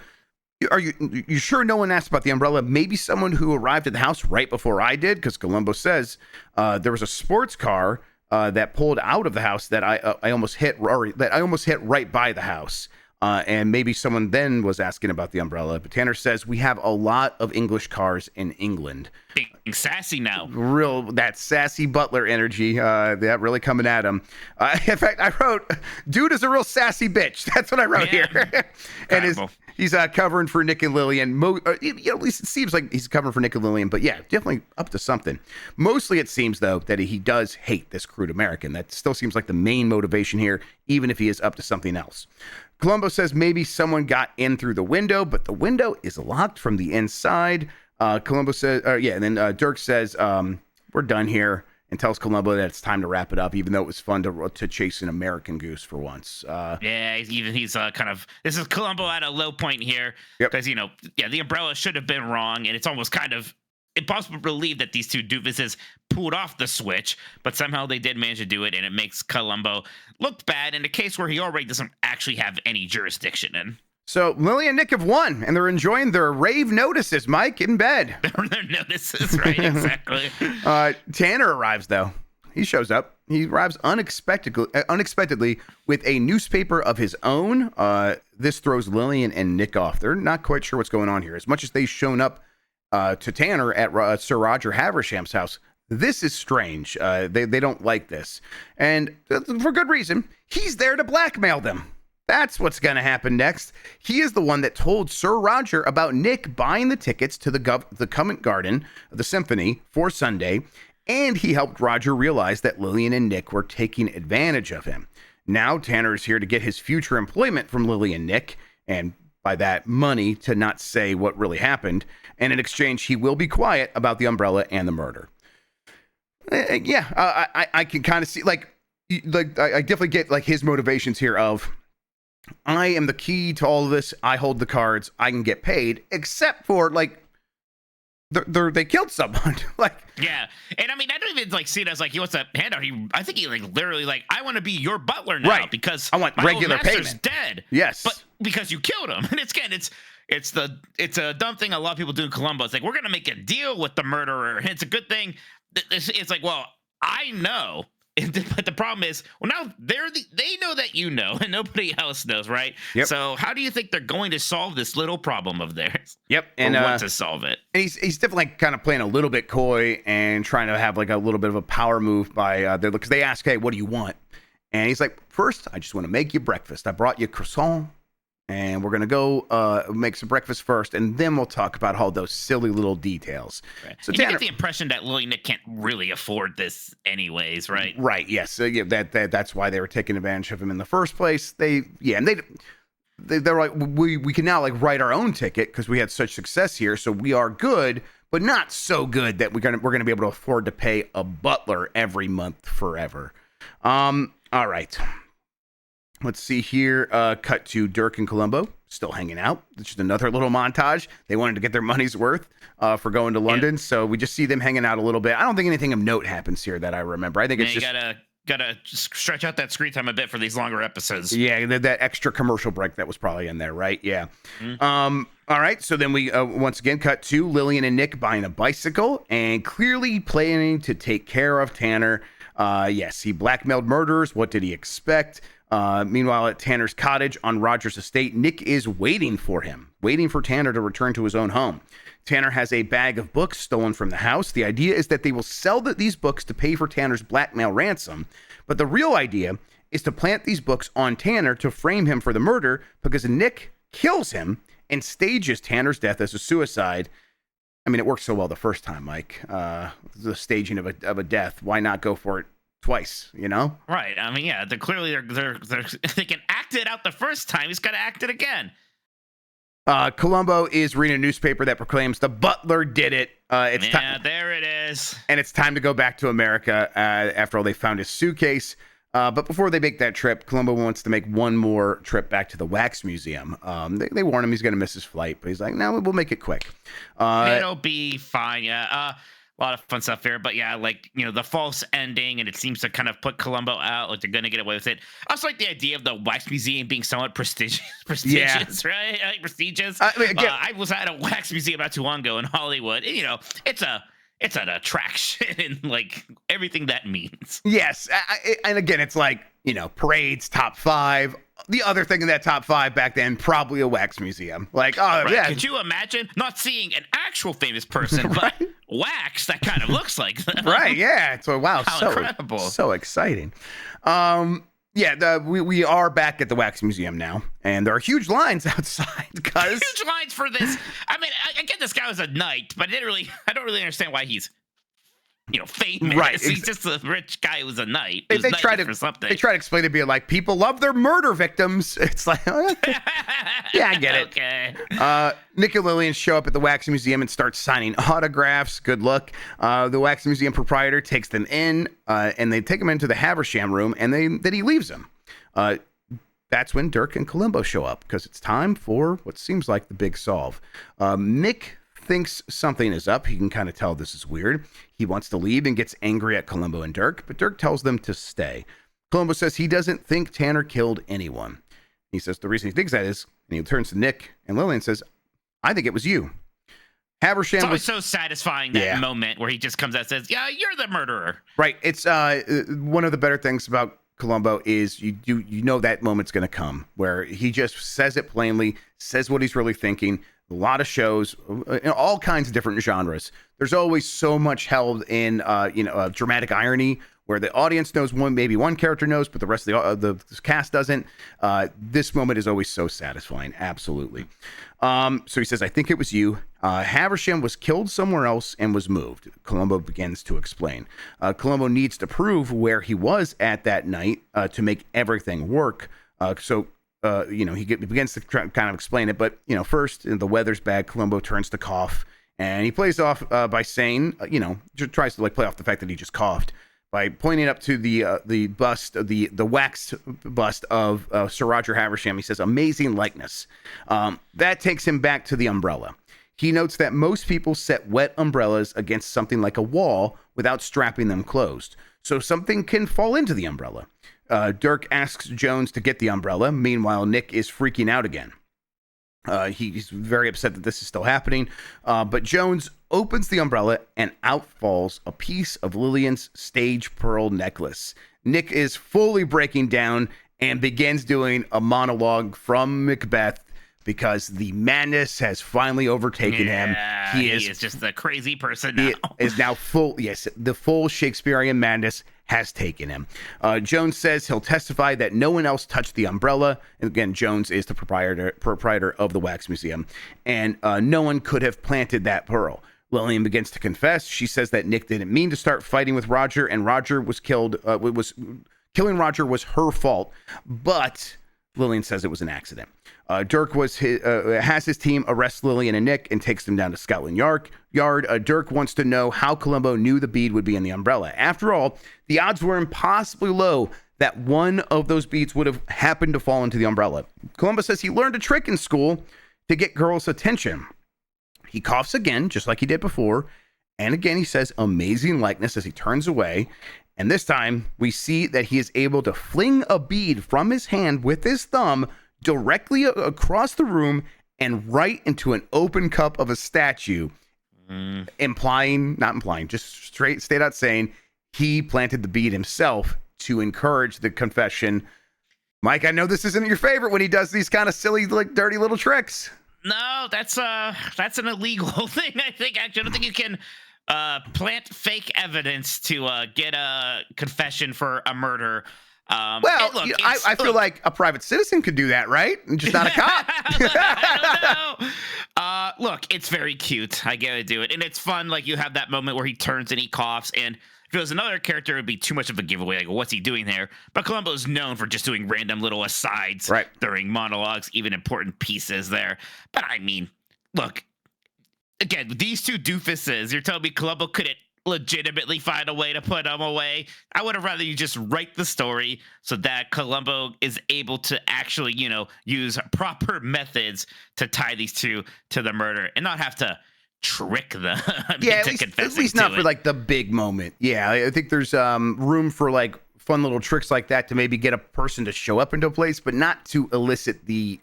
S1: are you sure no one asked about the umbrella? Maybe someone who arrived at the house right before I did? Because Columbo says there was a sports car that pulled out of the house that I almost hit right by the house. And maybe someone then was asking about the umbrella, but Tanner says we have a lot of English cars in England.
S2: Being sassy now.
S1: Real that sassy butler energy, that really coming at him. In fact, I wrote, "Dude is a real sassy bitch." That's what I wrote here. And he's covering for Nick and Lillian. At least it seems like he's covering for Nick and Lillian. But yeah, definitely up to something. Mostly, it seems though that he does hate this crude American. That still seems like the main motivation here, even if he is up to something else. Columbo says maybe someone got in through the window, but the window is locked from the inside. Columbo says, and then Dirk says, we're done here, and tells Columbo that it's time to wrap it up, even though it was fun to chase an American goose for once.
S2: He's kind of, this is Columbo at a low point here, because, the umbrella should have been wrong, and it's almost kind of impossible to believe that these two doofuses pulled off the switch, but somehow they did manage to do it, and it makes Columbo look bad in a case where he already doesn't actually have any jurisdiction in.
S1: So Lily and Nick have won, and they're enjoying their rave notices, Mike, in bed.
S2: Their notices, right? Exactly.
S1: Tanner arrives, though. He shows up. He arrives unexpectedly with a newspaper of his own. This throws Lillian and Nick off. They're not quite sure what's going on here. As much as they've shown up to Tanner at Sir Roger Haversham's house, this is strange. They don't like this. And for good reason. He's there to blackmail them. That's what's going to happen next. He is the one that told Sir Roger about Nick buying the tickets to the Covent Garden, the Symphony, for Sunday, and he helped Roger realize that Lillian and Nick were taking advantage of him. Now Tanner is here to get his future employment from Lily and Nick, and by that, money to not say what really happened, and in exchange, he will be quiet about the umbrella and the murder. I can kind of see, I definitely get, his motivations here of, I am the key to all of this. I hold the cards. I can get paid, except for they killed someone.
S2: Yeah, and I mean, I don't even see it as he wants a handout. I think he literally I want to be your butler now, right? Because
S1: I want
S2: my
S1: regular
S2: old master's
S1: payment.
S2: Dead.
S1: Yes,
S2: but because you killed him, and it's a dumb thing a lot of people do in Columbo. It's we're gonna make a deal with the murderer, and it's a good thing. It's well, I know. But the problem is, now they know that you know, and nobody else knows, right?
S1: Yep.
S2: So how do you think they're going to solve this little problem of theirs?
S1: Yep,
S2: and want to solve it?
S1: And he's definitely kind of playing a little bit coy and trying to have a little bit of a power move by because they ask, "Hey, what do you want?" And he's like, "First, I just want to make you breakfast. I brought you croissant, and we're gonna go make some breakfast first, and then we'll talk about all those silly little details."
S2: Right. So you get the impression that Lily and Nick can't really afford this, anyways, right?
S1: Right. Yes. So that's why they were taking advantage of him in the first place. They're like, we can now write our own ticket because we had such success here, so we are good, but not so good that we're gonna be able to afford to pay a butler every month forever. All right. Let's see here. Cut to Dirk and Columbo still hanging out. It's just another little montage. They wanted to get their money's worth for going to London, so we just see them hanging out a little bit. I don't think anything of note happens here that I remember. I think it's just
S2: gotta stretch out that screen time a bit for these longer episodes.
S1: Yeah, that extra commercial break that was probably in there, right? Yeah. Mm-hmm. All right. So then we once again cut to Lillian and Nick buying a bicycle and clearly planning to take care of Tanner. Yes, he blackmailed murderers. What did he expect? Meanwhile, at Tanner's cottage on Roger's estate, Nick is waiting for Tanner to return to his own home. Tanner has a bag of books stolen from the house. The idea is that they will sell these books to pay for Tanner's blackmail ransom. But the real idea is to plant these books on Tanner to frame him for the murder because Nick kills him and stages Tanner's death as a suicide. I mean, it worked so well the first time, Mike. The staging of a death. Why not go for it twice,
S2: Right. I mean, yeah, they can act it out the first time. He's got to act it again.
S1: Columbo is reading a newspaper that proclaims the butler did it.
S2: There it is.
S1: And it's time to go back to America. After all, they found his suitcase. But before they make that trip, Columbo wants to make one more trip back to the wax museum. They warn him he's going to miss his flight, but he's like, no, we'll make it quick.
S2: It'll be fine. Yeah. A lot of fun stuff here, but yeah, the false ending, and it seems to kind of put Columbo out, they're going to get away with it. I also like the idea of the wax museum being somewhat prestigious,
S1: yeah.
S2: Right? Prestigious.
S1: I
S2: was at a wax museum not too long ago in Hollywood, and, it's an attraction, and everything that means.
S1: Yes, and again, it's parades, top 5, the other thing in that top 5 back then, probably a wax museum. Like, oh,
S2: Right.
S1: yeah.
S2: Could you imagine not seeing an actual famous person, but wax that kind of looks like them?
S1: Right, yeah. So, wow,
S2: How incredible.
S1: So exciting. Yeah, we are back at the wax museum now, and there are huge lines outside because
S2: Huge lines for this. I mean, I get this guy was a knight, but I don't really understand why he's, famous.
S1: Right.
S2: He's just a rich guy who's a knight.
S1: They
S2: Who's
S1: try
S2: knighted
S1: to
S2: for something.
S1: They try to explain it, being like, people love their murder victims. It's like, yeah, I get it.
S2: Okay.
S1: Nick and Lillian show up at the wax museum and start signing autographs. Good luck. The wax museum proprietor takes them in, and they take them into the Haversham room, and then he leaves them. That's when Dirk and Columbo show up, because it's time for what seems like the big solve. Nick thinks something is up. He can kind of tell this is weird. He wants to leave and gets angry at Columbo and Dirk, but Dirk tells them to stay. Columbo says he doesn't think Tanner killed anyone. He says the reason he thinks that is, and he turns to Nick and Lillian and says, I think it was you. Haversham
S2: It's always
S1: was
S2: so satisfying, that moment where he just comes out and says, yeah, you're the murderer.
S1: right. It's one of the better things about Columbo is you know that moment's going to come where he just says it plainly, says what he's really thinking. A lot of shows, in all kinds of different genres, there's always so much held in dramatic irony where the audience knows maybe one character knows, but the rest of the cast doesn't. This moment is always so satisfying. Absolutely. So he says, I think it was you. Haversham was killed somewhere else and was moved. Columbo begins to explain. Columbo needs to prove where he was at that night to make everything work. He begins to kind of explain it. But, first, the weather's bad. Columbo turns to cough. And he plays off by saying, tries to play off the fact that he just coughed by pointing up to the bust, the waxed bust of Sir Roger Haversham. He says, amazing likeness. That takes him back to the umbrella. He notes that most people set wet umbrellas against something like a wall without strapping them closed. So something can fall into the umbrella. Dirk asks Jones to get the umbrella. Meanwhile, Nick is freaking out again. He's very upset that this is still happening. But Jones opens the umbrella and out falls a piece of Lillian's stage pearl necklace. Nick is fully breaking down and begins doing a monologue from Macbeth because the madness has finally overtaken him.
S2: He is just a crazy person now.
S1: He is now full. Yes, the full Shakespearean madness has taken him. Jones says he'll testify that no one else touched the umbrella. And again, Jones is the proprietor of the wax museum, and no one could have planted that pearl. Lillian begins to confess. She says that Nick didn't mean to start fighting with Roger, and Roger was killed. Killing Roger was her fault, but Lillian says it was an accident. Dirk has his team arrest Lillian and Nick and takes them down to Scotland Yard. Dirk wants to know how Columbo knew the bead would be in the umbrella. After all, the odds were impossibly low that one of those beads would have happened to fall into the umbrella. Columbo says he learned a trick in school to get girls' attention. He coughs again, just like he did before. And again, he says amazing likeness as he turns away. And this time, we see that he is able to fling a bead from his hand with his thumb directly across the room and right into an open cup of a statue, just straight out saying he planted the bead himself to encourage the confession. Mike, I know this isn't your favorite when he does these kind of silly, dirty little tricks.
S2: No, that's an illegal thing, I think. Actually, I don't think you can plant fake evidence to get a confession for a murder.
S1: I feel like a private citizen could do that, right? And just not a cop.
S2: I don't know. Look, it's very cute. I gotta do it. And it's fun. Like, you have that moment where he turns and he coughs. And if it was another character, it would be too much of a giveaway. Like, what's he doing there? But Columbo's known for just doing random little asides during monologues, even important pieces there. But I mean, look, again, these two doofuses, you're telling me Columbo couldn't legitimately find a way to put them away? I would have rather you just write the story so that Columbo is able to actually, use proper methods to tie these two to the murder and not have to trick them into confessing. At least not for the big moment. Yeah, I think there's room for fun little tricks like that to maybe get a person to show up into a place, but not to elicit the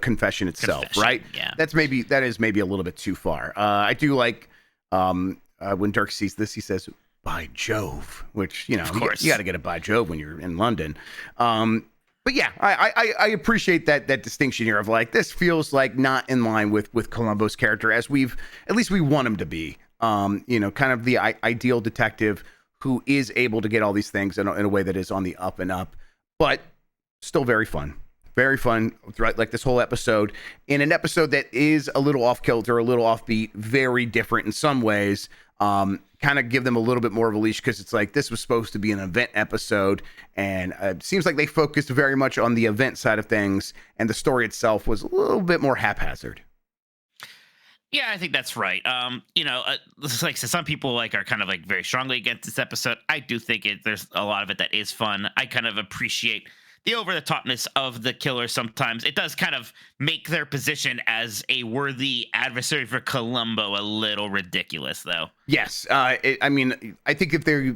S2: confession itself, right? Yeah, that is maybe a little bit too far. I do like when Dirk sees this, he says, "By Jove," which, of course, you got to get it by Jove when you're in London.
S1: But yeah, I appreciate that distinction here of like, this feels like not in line with Columbo's character as at least we want him to be. Kind of the ideal detective who is able to get all these things in a way that is on the up and up, but still very fun. Very fun throughout like this whole episode, in an episode that is a little off kilter, a little offbeat, very different in some ways. Kind of give them a little bit more of a leash because it's like this was supposed to be an event episode, and it seems like they focused very much on the event side of things, and the story itself was a little bit more haphazard.
S2: Yeah, I think that's right. Like so some people like are kind of like very strongly against this episode. I do think there's a lot of it that is fun. I kind of appreciate the over the topness of the killer. Sometimes it does kind of make their position as a worthy adversary for Columbo a little ridiculous, though.
S1: Yes, I think if they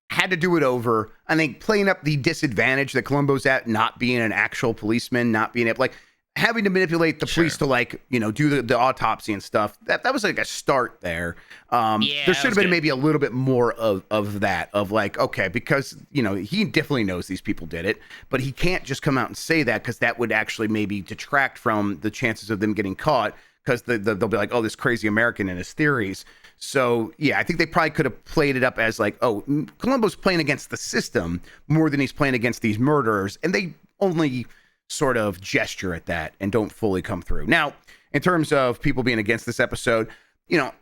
S1: had to do it over, I think playing up the disadvantage that Columbo's at, not being an actual policeman, not being able, like, having to manipulate the police to, like, do the autopsy and stuff, that was like a start there. There should have been maybe a little bit more of that, of like, okay, because he definitely knows these people did it, but he can't just come out and say that, because that would actually maybe detract from the chances of them getting caught, because they'll be like, oh, this crazy American and his theories. So yeah, I think they probably could have played it up as like, oh, Columbo's playing against the system more than he's playing against these murderers, and they only sort of gesture at that and don't fully come through. Now, in terms of people being against this episode, I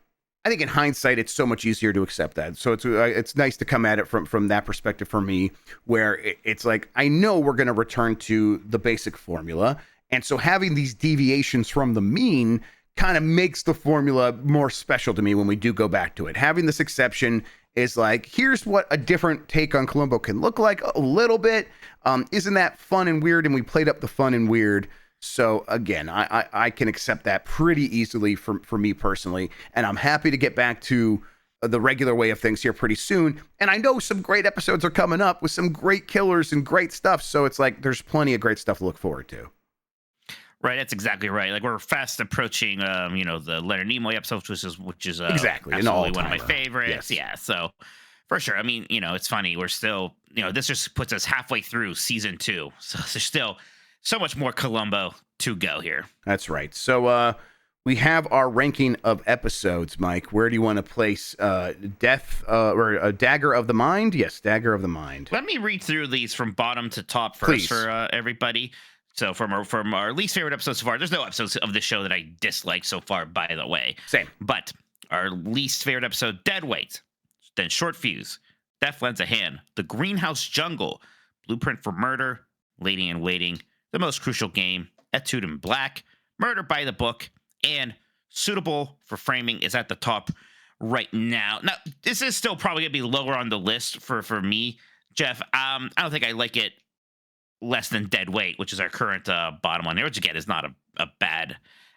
S1: think in hindsight, it's so much easier to accept that. So it's nice to come at it from that perspective for me, where it's like, I know we're going to return to the basic formula. And so having these deviations from the mean kind of makes the formula more special to me when we do go back to it. Having this exception is like, here's what a different take on Columbo can look like a little bit. Isn't that fun and weird? And we played up the fun and weird. So again, I can accept that pretty easily for me personally. And I'm happy to get back to the regular way of things here pretty soon. And I know some great episodes are coming up with some great killers and great stuff. So it's like, there's plenty of great stuff to look forward to.
S2: Right, that's exactly right. Like, we're fast approaching, the Leonard Nimoy episode, which is
S1: exactly
S2: absolutely one of my favorites.
S1: Yes.
S2: Yeah, so for sure. I mean, it's funny. We're still, this just puts us halfway through season 2, so there's still so much more Columbo to go here.
S1: That's right. So we have our ranking of episodes, Mike. Where do you want to place Death or Dagger of the Mind? Yes, Dagger of the Mind.
S2: Let me read through these from bottom to top first. Please. For everybody. So from our least favorite episodes so far, there's no episodes of this show that I dislike so far, by the way.
S1: Same.
S2: But our least favorite episode, Dead Weight, then Short Fuse, Death Lends a Hand, The Greenhouse Jungle, Blueprint for Murder, Lady in Waiting, The Most Crucial Game, Etude in Black, Murder by the Book, and Suitable for Framing is at the top right now. Now, this is still probably going to be lower on the list for me, Jeff. I don't think I like it less than Dead Weight, which is our current bottom one there, which again is not a bad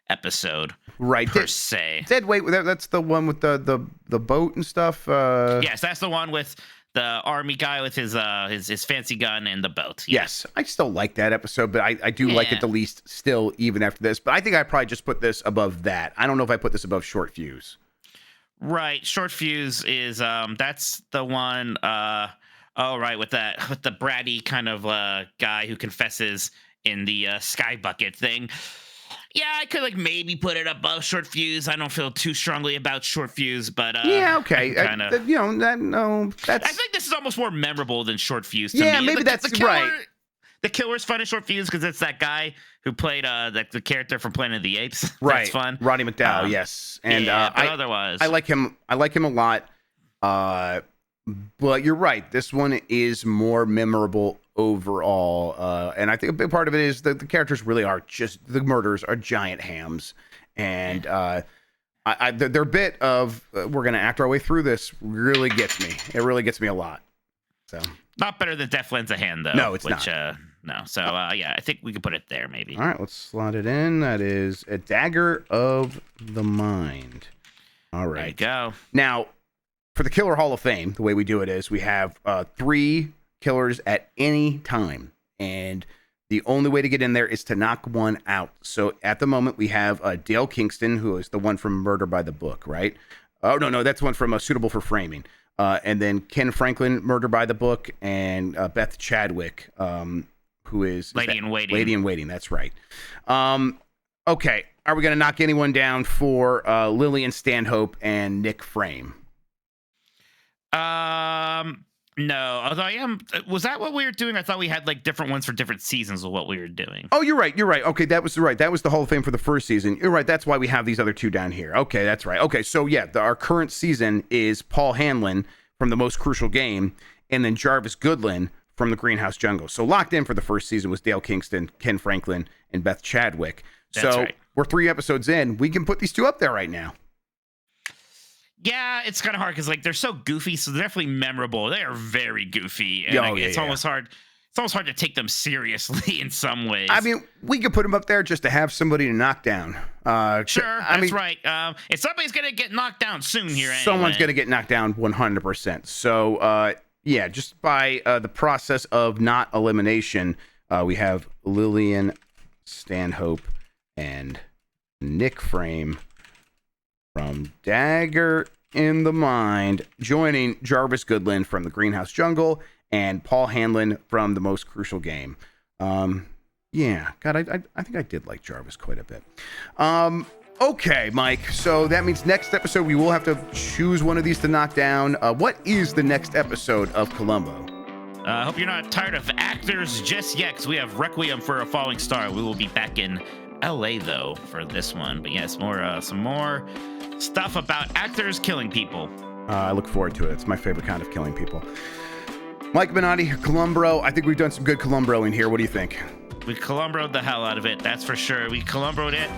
S2: episode,
S1: right?
S2: Per se.
S1: Dead Weight, that's the one with the boat and stuff.
S2: Yes, that's the one with the army guy with his fancy gun and the boat.
S1: Yes, I still like that episode, but I do like it the least still, even after this. But I think I probably just put this above that. I don't know if I put this above Short Fuse.
S2: Right, Short Fuse is that's the one. Oh, right, with the bratty kind of guy who confesses in the sky bucket thing. Yeah, I could maybe put it above Short Fuse. I don't feel too strongly about Short Fuse, but
S1: yeah, okay, that's.
S2: I think this is almost more memorable than Short Fuse. To me.
S1: Maybe that's
S2: the killer,
S1: right.
S2: The killer's fun in Short Fuse because it's that guy who played the character from Planet of the Apes.
S1: Right,
S2: that's fun.
S1: Roddy McDowall, yes, and
S2: but otherwise,
S1: I like him. I like him a lot. But you're right. This one is more memorable overall. And I think a big part of it is that the characters really are the murders are giant hams. And their bit of we're going to act our way through this really gets me. It really gets me a lot. So
S2: not better than Death Lends a Hand, though.
S1: No, it's not.
S2: No. So, yeah, I think we could put it there, maybe.
S1: All right, let's slot it in. That is a Dagger of the Mind. All right.
S2: There you go.
S1: Now, for the Killer Hall of Fame, the way we do it is we have 3 killers at any time. And the only way to get in there is to knock one out. So at the moment, we have Dale Kingston, who is the one from Murder by the Book, right? Oh, no, that's one from Suitable for Framing. And then Ken Franklin, Murder by the Book, and Beth Chadwick, who is
S2: Lady in Waiting.
S1: Lady in Waiting. That's right. Okay. Are we going to knock anyone down for Lillian Stanhope and Nick Frame?
S2: No. Although was that what we were doing? I thought we had like different ones for different seasons of what we were doing.
S1: Oh, you're right. Okay, that was right. That was the Hall of Fame for the first season. You're right. That's why we have these other two down here. Okay, that's right. Okay, so yeah, our current season is Paul Hanlon from The Most Crucial Game, and then Jarvis Goodlin from The Greenhouse Jungle. So locked in for the first season was Dale Kingston, Ken Franklin, and Beth Chadwick.
S2: That's
S1: so
S2: right.
S1: We're 3 episodes in. We can put these two up there right now.
S2: Yeah, it's kind of hard because like they're so goofy, so they're definitely memorable. They are very goofy, and it's almost hard. It's almost hard to take them seriously in some ways.
S1: I mean, we could put them up there just to have somebody to knock down.
S2: Sure, that's right. If somebody's gonna get knocked down soon here,
S1: someone's gonna get knocked down 100%. So, yeah, just by the process of not elimination, we have Lillian Stanhope and Nick Frame from Dagger in the Mind, joining Jarvis Goodlin from The Greenhouse Jungle and Paul Hanlon from The Most Crucial Game. Yeah, God, I think I did like Jarvis quite a bit. Okay, Mike, so that means next episode we will have to choose one of these to knock down. What is the next episode of Columbo?
S2: I hope you're not tired of actors just yet, because we have Requiem for a Falling Star. We will be back in LA though for this one, but yes, some more stuff about actors killing people.
S1: I look forward to it. It's my favorite kind of killing people. Mike Minotti, Columbro. I think we've done some good Columbro in here. What do you think?
S2: We Columboed the hell out of it, that's for sure. We Columboed it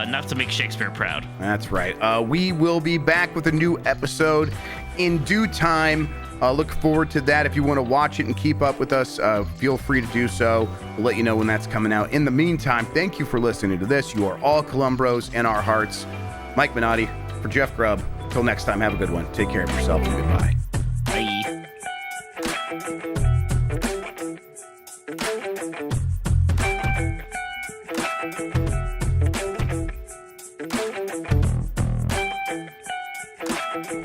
S2: enough to make Shakespeare proud.
S1: That's right. We will be back with a new episode in due time. Look forward to that. If you want to watch it and keep up with us, feel free to do so. We'll let you know when that's coming out. In the meantime, thank you for listening to this. You are all Columbros in our hearts. Mike Minotti, for Jeff Grubb. Until next time, have a good one. Take care of yourself and goodbye.
S2: Bye.